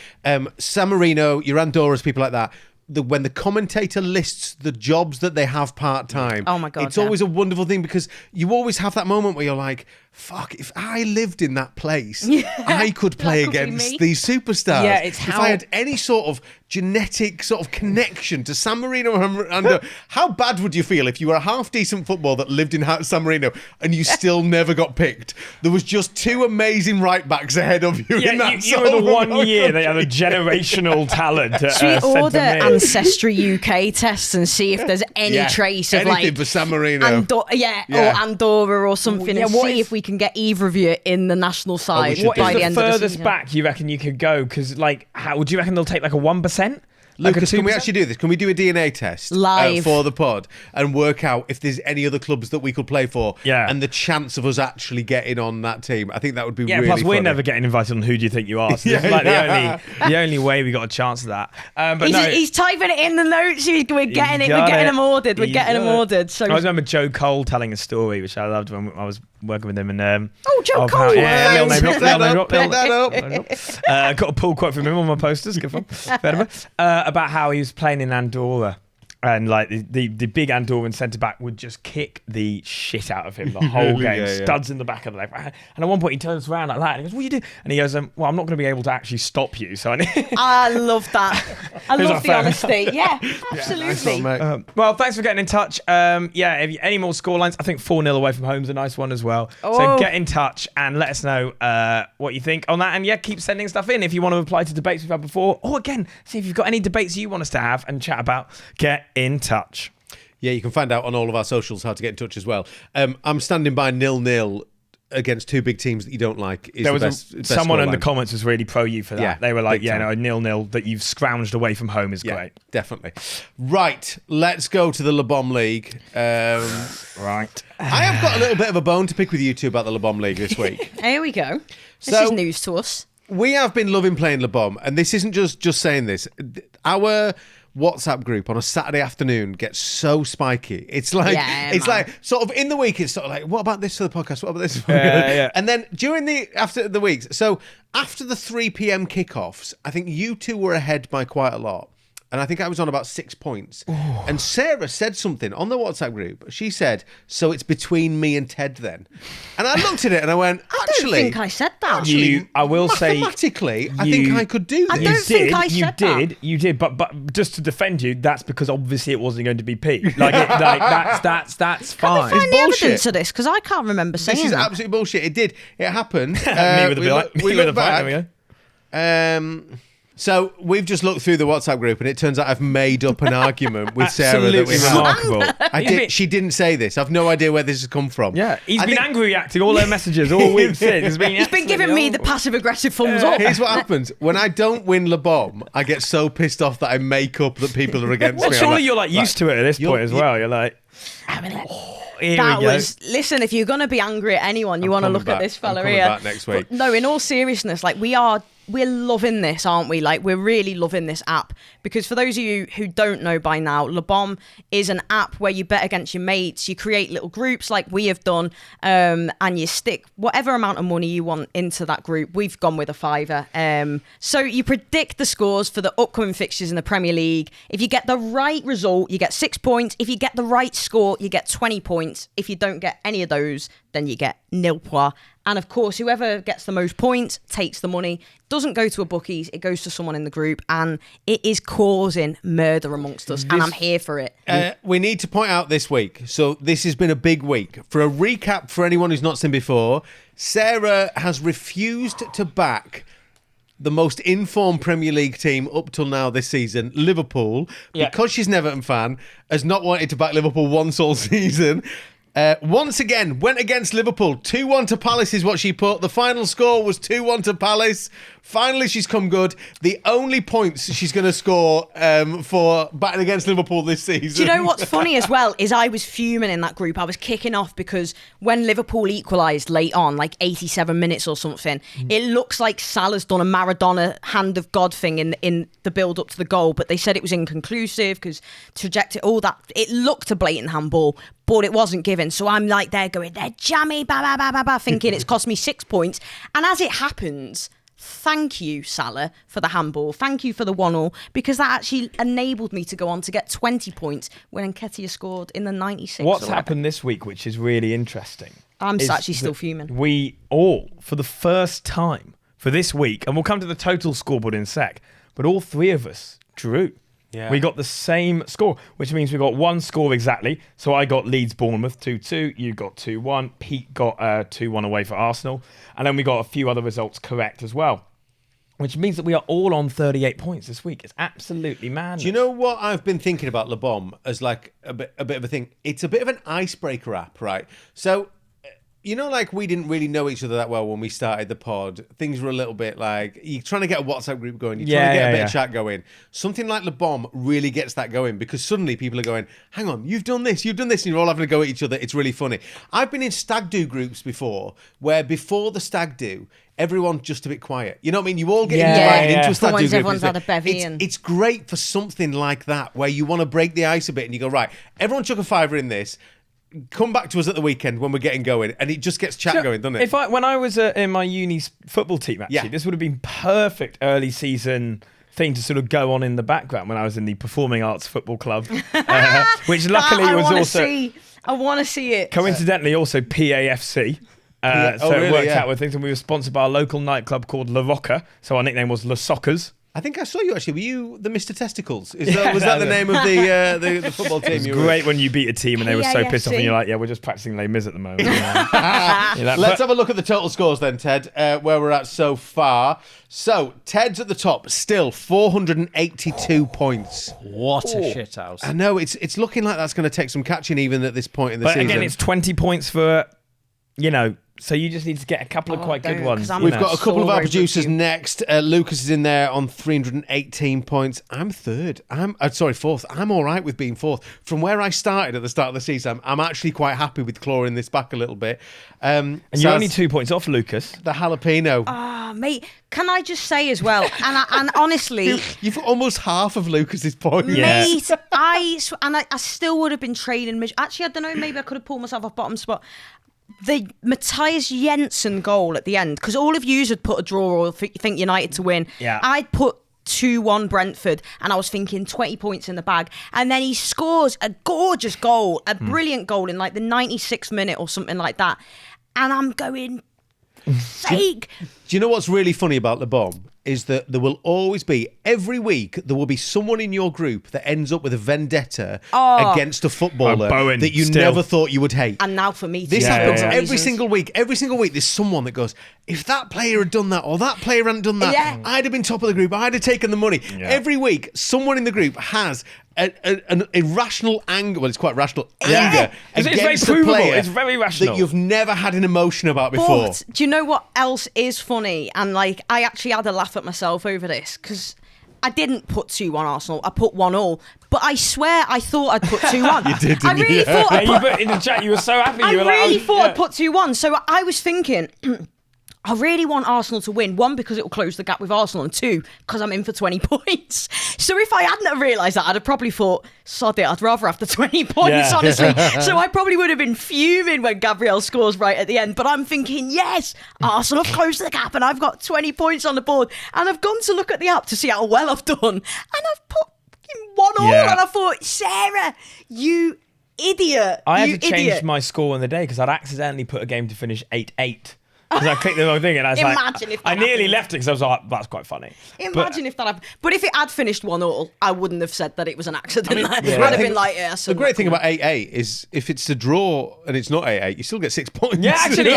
[SPEAKER 1] San Marino, your Andorras, people like that. When the commentator lists the jobs that they have part-time,
[SPEAKER 3] oh my God,
[SPEAKER 1] it's always a wonderful thing because you always have that moment where you're like, fuck, if I lived in that place, I could play against these superstars.
[SPEAKER 2] Yeah, it's
[SPEAKER 1] if I had any sort of genetic sort of connection to San Marino and how bad would you feel if you were a half-decent footballer that lived in San Marino and you still never got picked? There was just 2 amazing right-backs ahead of you in that
[SPEAKER 2] you were the 1 year they had a generational talent.
[SPEAKER 3] Should we order Ancestry UK tests and see if there's any trace of
[SPEAKER 1] anything for San Marino?
[SPEAKER 3] or Andorra or something, and see if we can get either of you in the national side by the end of the season.
[SPEAKER 2] What is the furthest back you reckon you could go? Because, how would you reckon they'll take a 1%?
[SPEAKER 1] Lucas, can we actually do this? Can we do a DNA test
[SPEAKER 3] live
[SPEAKER 1] for the pod and work out if there's any other clubs that we could play for and the chance of us actually getting on that team? I think that would be really
[SPEAKER 2] plus we're
[SPEAKER 1] funny.
[SPEAKER 2] never getting invited on Who Do You Think You Are? So this is the only way we got a chance of that. But
[SPEAKER 3] he's typing it in the notes. We're getting them ordered. We're getting them ordered. So
[SPEAKER 2] I always remember Joe Cole telling a story, which I loved when I was working with him. And
[SPEAKER 3] Joe Cole!
[SPEAKER 2] Little name drop.
[SPEAKER 1] That
[SPEAKER 2] got a pull quote from him on my posters. Good fun. About how he was playing in Andorra. And like the big Andorran centre back would just kick the shit out of him the whole game, studs in the back of the leg. And at one point he turns around like that and he goes, "What are you doing?" And he goes, "Well, I'm not going to be able to actually stop you." So
[SPEAKER 3] I love that. I love the honesty. Yeah, absolutely.
[SPEAKER 2] Well, thanks for getting in touch. If you, any more scorelines, I think 4-0 away from home is a nice one as well. So get in touch and let us know what you think on that. And keep sending stuff in if you want to reply to debates we've had before. Or again, see if you've got any debates you want us to have and chat about. Get in touch.
[SPEAKER 1] Yeah, you can find out on all of our socials how to get in touch as well. I'm standing by 0-0 against two big teams that you don't like. There was
[SPEAKER 2] someone in the comments was really pro you for that. Yeah, they were like, 0-0 that you've scrounged away from home is great.
[SPEAKER 1] Definitely. Right, let's go to the LEBOM League.
[SPEAKER 2] Right.
[SPEAKER 1] I have got a little bit of a bone to pick with you two about the LEBOM League this week.
[SPEAKER 3] Here we go. This is news to us.
[SPEAKER 1] We have been loving playing LEBOM, and this isn't just saying this. Our WhatsApp group on a Saturday afternoon gets so spiky. It's like like sort of in the week. It's sort of like, what about this for the podcast? What about this? And then after the weeks. So after the 3 p.m. kickoffs, I think you two were ahead by quite a lot. And I think I was on about 6 points. And Sarah said something on the WhatsApp group. She said, "So it's between me and Ted then." And I looked at it and I went, actually,
[SPEAKER 3] I don't think I said that.
[SPEAKER 2] I will say,
[SPEAKER 1] mathematically, I think I could do this.
[SPEAKER 3] I don't think I said that.
[SPEAKER 2] You did, but just to defend you, that's because obviously it wasn't going to be Pete. That's fine.
[SPEAKER 3] Can we find the evidence of this? Because I can't remember saying that.
[SPEAKER 1] This is absolute bullshit. It did. It happened.
[SPEAKER 2] Me with a back. There we go.
[SPEAKER 1] So we've just looked through the WhatsApp group, and it turns out I've made up an argument with Sarah that we
[SPEAKER 2] remarkable.
[SPEAKER 1] She didn't say this. I've no idea where this has come from.
[SPEAKER 2] Yeah, he's been angry reacting all her messages all week since.
[SPEAKER 3] He's been giving me the passive-aggressive thumbs up.
[SPEAKER 1] Here's what happens. When I don't win LEBOM, I get so pissed off that I make up that people are against me.
[SPEAKER 2] Surely you're used to it at this point as well. You're like...
[SPEAKER 3] Listen, if you're going to be angry at anyone, you want to look at this fella here.
[SPEAKER 1] Back next week.
[SPEAKER 3] But no, in all seriousness, we're loving this, aren't we? We're really loving this app, because for those of you who don't know by now, LEBOM is an app where you bet against your mates, you create little groups like we have done, and you stick whatever amount of money you want into that group. We've gone with a £5. So you predict the scores for the upcoming fixtures in the Premier League. If you get the right result, you get 6 points. If you get the right score, you get 20 points. If you don't get any of those, then you get nil points. And of course, whoever gets the most points takes the money. Doesn't go to a bookies, it goes to someone in the group, and it is causing murder amongst us, and I'm here for it.
[SPEAKER 1] We need to point out this week, so this has been a big week. For a recap for anyone who's not seen before, Sarah has refused to back the most informed Premier League team up till now this season, Liverpool, because she's an Everton fan, has not wanted to back Liverpool once all season. Once again, went against Liverpool. 2-1 to Palace is what she put. The final score was 2-1 to Palace. Finally, she's come good. The only points she's going to score for batting against Liverpool this season.
[SPEAKER 3] Do you know what's funny as well is I was fuming in that group. I was kicking off because when Liverpool equalised late on, 87 minutes or something, it looks like Salah's done a Maradona hand of God thing in the build up to the goal, but they said it was inconclusive because trajectory, all that. It looked a blatant handball, but it wasn't given. So I'm they're jammy, thinking it's cost me 6 points. And as it happens, thank you, Salah, for the handball. Thank you for the 1-1, because that actually enabled me to go on to get 20 points when Nketiah scored in the 96th.
[SPEAKER 2] What's happened this week, which is really interesting?
[SPEAKER 3] I'm actually still fuming.
[SPEAKER 2] We all, for the first time for this week, and we'll come to the total scoreboard in a sec, but all three of us drew. Yeah. We got the same score, which means we got one score exactly. So I got Leeds-Bournemouth 2-2. You got 2-1. Pete got 2-1 away for Arsenal. And then we got a few other results correct as well, which means that we are all on 38 points this week. It's absolutely madness.
[SPEAKER 1] Do you know what I've been thinking about LEBOM as a bit of a thing? It's a bit of an icebreaker app, right? So... we didn't really know each other that well when we started the pod. Things were a little bit you're trying to get a WhatsApp group going. You're trying to get a bit of chat going. Something like LEBOM really gets that going, because suddenly people are going, hang on, you've done this, and you're all having a go at each other. It's really funny. I've been in stag do groups before, where before the stag do, everyone's just a bit quiet. You know what I mean? You all get invited into a stag do group.
[SPEAKER 3] Everyone's had a bevy.
[SPEAKER 1] It's great for something like that, where you want to break the ice a bit and you go, right, everyone chuck a fiver in this. Come back to us at the weekend when we're getting going, and it just gets chat going, doesn't it?
[SPEAKER 2] When I was in my uni football team, actually, this would have been perfect early season thing to sort of go on in the background when I was in the Performing Arts Football Club, which luckily was also...
[SPEAKER 3] I want to see it.
[SPEAKER 2] Coincidentally, also PAFC. So
[SPEAKER 1] really?
[SPEAKER 2] It worked out with things, and we were sponsored by a local nightclub called La Roca. So our nickname was La Soccers.
[SPEAKER 1] I think I saw you actually. Were you the Mr. Testicles? Was that the name of the football team?
[SPEAKER 2] It was great when you beat a team and they were so pissed off, and you're like, "Yeah, we're just practicing Les Mis at the moment."
[SPEAKER 1] Let's have a look at the total scores then, Ted. Where we're at so far. So Ted's at the top, still 482 points.
[SPEAKER 4] What a shithouse.
[SPEAKER 1] I know it's looking like that's going to take some catching even at this point in the season.
[SPEAKER 2] But again, it's 20 points for, So you just need to get a couple of quite good ones.
[SPEAKER 1] We've got a couple of our producers next. Lucas is in there on 318 points. I'm third. Fourth. I'm all right with being fourth. From where I started at the start of the season, I'm actually quite happy with clawing this back a little bit.
[SPEAKER 2] And you're only 2 points off, Lucas.
[SPEAKER 1] The jalapeno.
[SPEAKER 3] Mate, can I just say as well, and honestly...
[SPEAKER 1] You've almost half of Lucas's points.
[SPEAKER 3] Mate, I still would have been trading... Actually, I don't know, maybe I could have pulled myself off bottom spot. The Matthias Jensen goal at the end, because all of yous had put a draw or think United to win.
[SPEAKER 2] Yeah.
[SPEAKER 3] I'd put 2-1 Brentford, and I was thinking 20 points in the bag. And then he scores a gorgeous goal, a brilliant goal in like the 96th minute or something like that. And I'm going, sake.
[SPEAKER 1] Do you know what's really funny about LEBOM? Is that there will always be, every week, there will be someone in your group that ends up with a vendetta against a footballer that you never thought you would hate.
[SPEAKER 3] And now for me,
[SPEAKER 1] this happens every single week. Every single week, there's someone that goes, if that player had done that or that player hadn't done that, I'd have been top of the group. I'd have taken the money. Yeah. Every week, someone in the group has an irrational anger. Well, it's quite rational anger against a player.
[SPEAKER 2] It's very rational
[SPEAKER 1] that you've never had an emotion about before.
[SPEAKER 3] But do you know what else is funny? And like, I actually had a laugh at myself over this because I didn't put 2-1 Arsenal. I put 1-1. But I swear I thought I'd put 2-1.
[SPEAKER 1] You did, didn't
[SPEAKER 3] I really
[SPEAKER 1] you?
[SPEAKER 3] thought I
[SPEAKER 2] you put in the chat. You were so happy.
[SPEAKER 3] I really thought I'd put 2-1. So I was thinking. I really want Arsenal to win. 1, because it will close the gap with Arsenal, and 2, because I'm in for 20 points. So if I hadn't have realised that, I'd have probably thought, sod it, I'd rather have the 20 points, honestly. So I probably would have been fuming when Gabriel scores right at the end. But I'm thinking, yes, Arsenal have closed the gap, and I've got 20 points on the board. And I've gone to look at the app to see how well I've done. And I've put 1-1, and I thought, Sarah, you idiot.
[SPEAKER 2] I had to change my score on the day because I'd accidentally put a game to finish 8-8. Because I clicked the wrong thing and I was I nearly left it because I was like, that's quite funny.
[SPEAKER 3] Imagine if that happened. But if it had finished 1-1, I wouldn't have said that it was an accident. I'd have been like,
[SPEAKER 1] the great thing about 8-8 is if it's a draw and it's not 8-8, you still get 6 points.
[SPEAKER 2] Yeah, actually.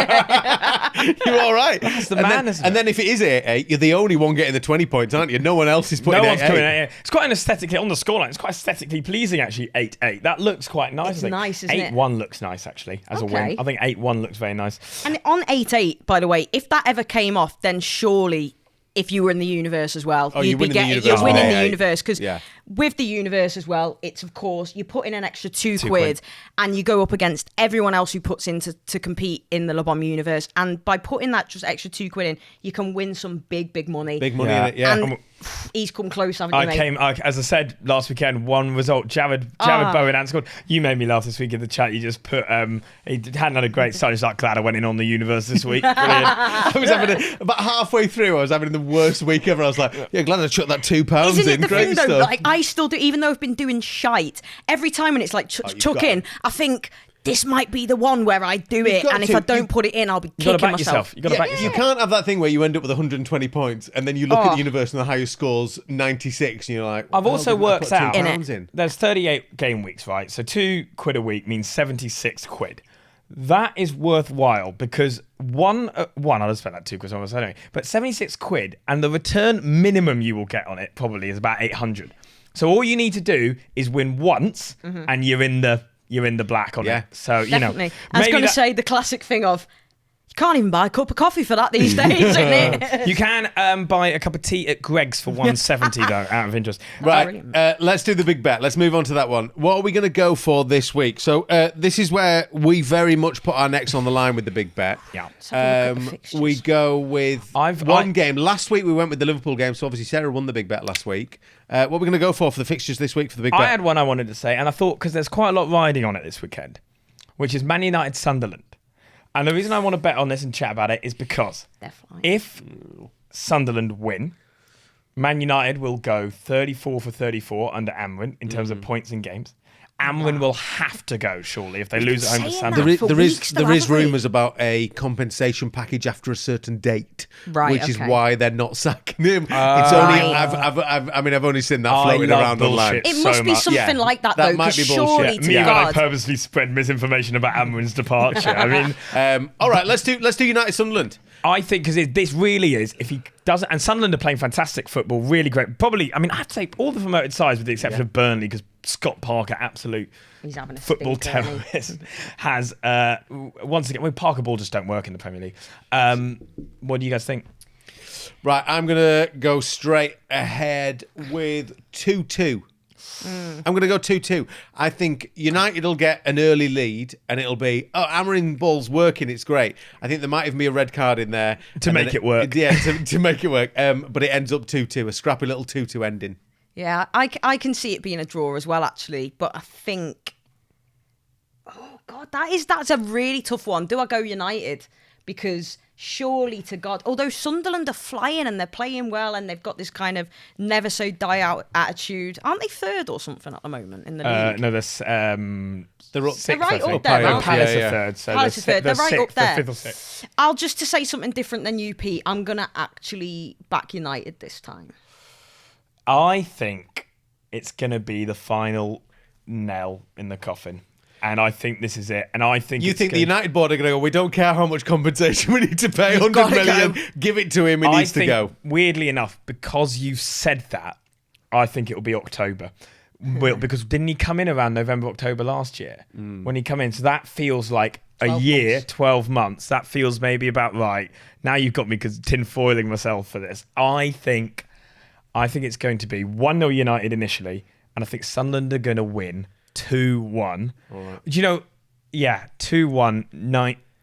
[SPEAKER 1] You're all right.
[SPEAKER 2] That's the
[SPEAKER 1] and then if it is 8-8, you're the only one getting the 20 points, aren't you? No one else is putting 8-8.
[SPEAKER 2] No one's coming 8-8. It's quite an aesthetically, on the scoreline, it's quite aesthetically pleasing, actually, 8-8. That looks quite nice.
[SPEAKER 3] It's nice, isn't it?
[SPEAKER 2] 8-1 looks nice, actually, as a win. I think 8-1 looks very nice.
[SPEAKER 3] And on 8-8, by the way, if that ever came off, then surely if you were in the universe as well, you'd be getting, you're winning the universe, because with the universe as well, it's of course you put in an extra two quid and you go up against everyone else who puts in to compete in the LEBOM universe, and by putting that just extra 2 quid in, you can win some big money
[SPEAKER 1] in it.
[SPEAKER 3] And he's come close, haven't you, mate?
[SPEAKER 2] As I said last weekend, one result, Jared Bowen hadn't scored. You made me laugh this week in the chat. You just put he hadn't had a great start. He's like, glad I went in on the universe this week. Brilliant.
[SPEAKER 1] I was having about halfway through, I was having the worst week ever. I was like, yeah, glad I chucked that £2
[SPEAKER 3] Isn't
[SPEAKER 1] in.
[SPEAKER 3] it the
[SPEAKER 1] Great
[SPEAKER 3] thing
[SPEAKER 1] stuff.
[SPEAKER 3] though, like I still do, even though I've been doing shite, every time when it's like chuck in, I think this might be the one where I do it, and if I don't put it in, I'll be kicking myself.
[SPEAKER 2] You got to back yourself.
[SPEAKER 1] You can't have that thing where you end up with 120 points and then you look at the universe and the highest scores 96 and you're like,
[SPEAKER 2] I've also worked out
[SPEAKER 1] in.
[SPEAKER 2] There's 38 game weeks, right? So 2 quid a week means 76 quid. That is worthwhile because one I'd have spent that 2 quid almost anyway, but 76 quid, and the return minimum you will get on it probably is about 800. So all you need to do is win once, and you're in the black on it. So
[SPEAKER 3] definitely. I was going to say the classic thing of, you can't even buy a cup of coffee for that these days, isn't it?
[SPEAKER 2] You can buy a cup of tea at Greg's for $1.70 though, out of interest.
[SPEAKER 1] Right, let's do the big bet. Let's move on to that one. What are we going to go for this week? So this is where we very much put our necks on the line with the big bet.
[SPEAKER 2] Yeah.
[SPEAKER 1] We go with one game. Last week we went with the Liverpool game, so obviously Sarah won the big bet last week. What are we going to go for the fixtures this week for the big bet?
[SPEAKER 2] I had one I wanted to say, and I thought, because there's quite a lot riding on it this weekend, which is Man United Sunderland. And the reason I want to bet on this and chat about it is because if Sunderland win, Man United will go 34 for 34 under Amrin in terms of points in games. Amrin will have to go, surely, if they lose at home to Sunderland.
[SPEAKER 3] There
[SPEAKER 1] is rumours about a compensation package after a certain date, which is why they're not sacking him. It's only I've only seen that floating around online.
[SPEAKER 3] It must be something like that, though.
[SPEAKER 1] That might be
[SPEAKER 3] surely,
[SPEAKER 1] bullshit.
[SPEAKER 2] Me and I purposely spread misinformation about Amrin's departure. I mean,
[SPEAKER 1] all right, let's do United Sunderland.
[SPEAKER 2] I think because this really is, if he doesn't, and Sunderland are playing fantastic football, really great. Probably, I mean, I have to say all the promoted sides with the exception of Burnley, because Scott Parker, absolute football terrorist, has once again. Parker ball just don't work in the Premier League. What do you guys think?
[SPEAKER 1] Right, I'm gonna go straight ahead with 2-2. I'm going to go 2-2. I think United will get an early lead and it'll be, Amrin ball's working, it's great. I think there might even be a red card in there.
[SPEAKER 2] To make it work.
[SPEAKER 1] Yeah, to make it work. But it ends up 2-2, a scrappy little 2-2 ending.
[SPEAKER 3] Yeah, I can see it being a draw as well, actually. But I think, oh, God, that's a really tough one. Do I go United? Because surely to God, although Sunderland are flying and they're playing well and they've got this kind of never so die out attitude, aren't they third or something at the moment in the league?
[SPEAKER 2] No,
[SPEAKER 1] they're up
[SPEAKER 2] sixth,
[SPEAKER 3] they're right
[SPEAKER 2] I think.
[SPEAKER 3] up there, aren't
[SPEAKER 2] Palace
[SPEAKER 3] they?
[SPEAKER 2] are third. So
[SPEAKER 3] Palace are third. They're right up there.
[SPEAKER 2] Fifth or sixth.
[SPEAKER 3] I'll just to say something different than you, Pete. I'm gonna actually back United this time.
[SPEAKER 2] I think it's gonna be the final nail in the coffin. And I think this is it. And I think
[SPEAKER 1] you think the United board are going to go, we don't care how much compensation we need to pay, 100 million, give it to him, he needs to go.
[SPEAKER 2] Weirdly enough, because you've said that, I think it will be October. Because didn't he come in around November, October last year? When he come in, so that feels like a year, months. 12 months. That feels maybe about right. Now you've got me because tinfoiling myself for this. I think it's going to be 1-0 United initially, and I think Sunderland are going to win 2-1. Right. Do you know? Yeah, 2-1,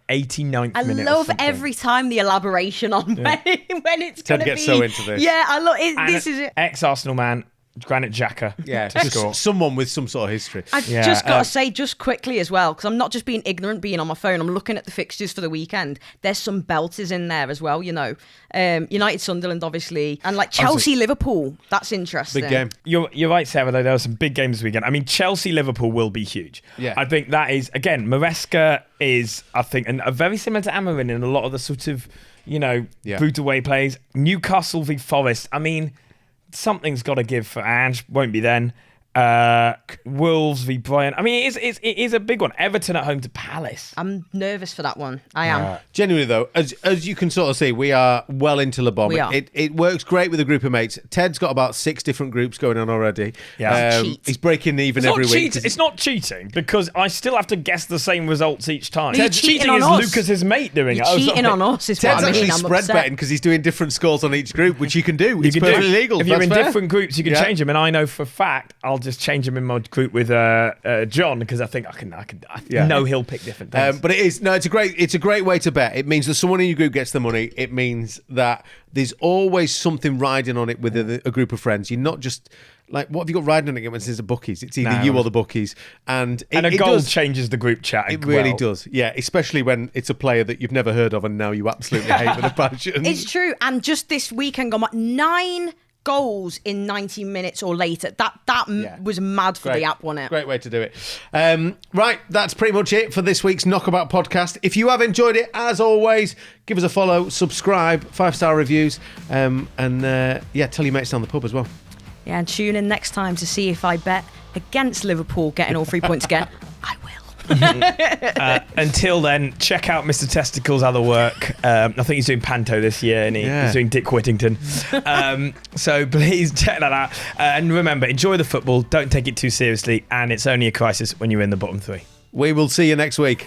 [SPEAKER 2] 89th
[SPEAKER 3] I
[SPEAKER 2] minute.
[SPEAKER 3] I love every time the elaboration on when it's going to be.
[SPEAKER 1] Ted gets so into this.
[SPEAKER 3] Yeah, I love it. This is it.
[SPEAKER 2] Ex-Arsenal man, Granit Xhaka.
[SPEAKER 1] Yeah, just someone with some sort of history.
[SPEAKER 3] I've just got to say, just quickly as well, because I'm not just being ignorant, being on my phone. I'm looking at the fixtures for the weekend. There's some belters in there as well, you know. United, Sunderland, obviously, and like Chelsea, Liverpool. That's interesting.
[SPEAKER 1] Big game.
[SPEAKER 2] You're right, Sarah. Though there were some big games this weekend. I mean, Chelsea, Liverpool will be huge.
[SPEAKER 1] Yeah,
[SPEAKER 2] I think that is again. Maresca is, I think, and very similar to Amrin in a lot of the sort of, boot away plays. Newcastle v Forest. I mean, something's got to give for Ange. Won't be then. Wolves v Brighton. I mean, it is a big one. Everton at home to Palace.
[SPEAKER 3] I'm nervous for that one. I am.
[SPEAKER 1] Genuinely, though, as you can sort of see, we are well into LEBOM.
[SPEAKER 3] We are.
[SPEAKER 1] It works great with a group of mates. Ted's got about 6 different groups going on already.
[SPEAKER 2] Yeah.
[SPEAKER 1] He's breaking even every week.
[SPEAKER 2] It's not cheating because I still have to guess the same results each time.
[SPEAKER 3] Ted's
[SPEAKER 2] cheating
[SPEAKER 3] on
[SPEAKER 2] is
[SPEAKER 3] us.
[SPEAKER 2] Lucas's mate doing
[SPEAKER 3] You're
[SPEAKER 2] it.
[SPEAKER 3] cheating on us. Is
[SPEAKER 1] Ted's
[SPEAKER 3] what I mean.
[SPEAKER 1] actually
[SPEAKER 3] I'm
[SPEAKER 1] spread
[SPEAKER 3] upset.
[SPEAKER 1] betting because he's doing different scores on each group, which you can do. It's perfectly legal.
[SPEAKER 2] If you're in
[SPEAKER 1] That's fair.
[SPEAKER 2] different groups, you can change them. And I know for a fact I'll just change them in my group with John because I think I know he'll pick different things.
[SPEAKER 1] But it's a great way to bet. It means that someone in your group gets the money. It means that there's always something riding on it with a group of friends. You're not just like, what have you got riding on it when there's the bookies? It's either you or the bookies. And
[SPEAKER 2] a goal changes the group chat.
[SPEAKER 1] It really does. Yeah, especially when it's a player that you've never heard of and now you absolutely hate with a passion.
[SPEAKER 3] It's true. And just this weekend, got 9 goals in 90 minutes or later. That was mad for the app, wasn't it?
[SPEAKER 1] Great way to do it. Right, that's pretty much it for this week's Knockabout podcast. If you have enjoyed it, as always, give us a follow, subscribe, 5-star reviews, and tell your mates down the pub as well.
[SPEAKER 3] Yeah, and tune in next time to see if I bet against Liverpool getting all 3 points again. I will.
[SPEAKER 2] Until then, check out Mr. Testicles' other work. I think he's doing Panto this year and he's doing Dick Whittington. So please check that out. And remember, enjoy the football. Don't take it too seriously. And it's only a crisis when you're in the bottom 3.
[SPEAKER 1] We will see you next week.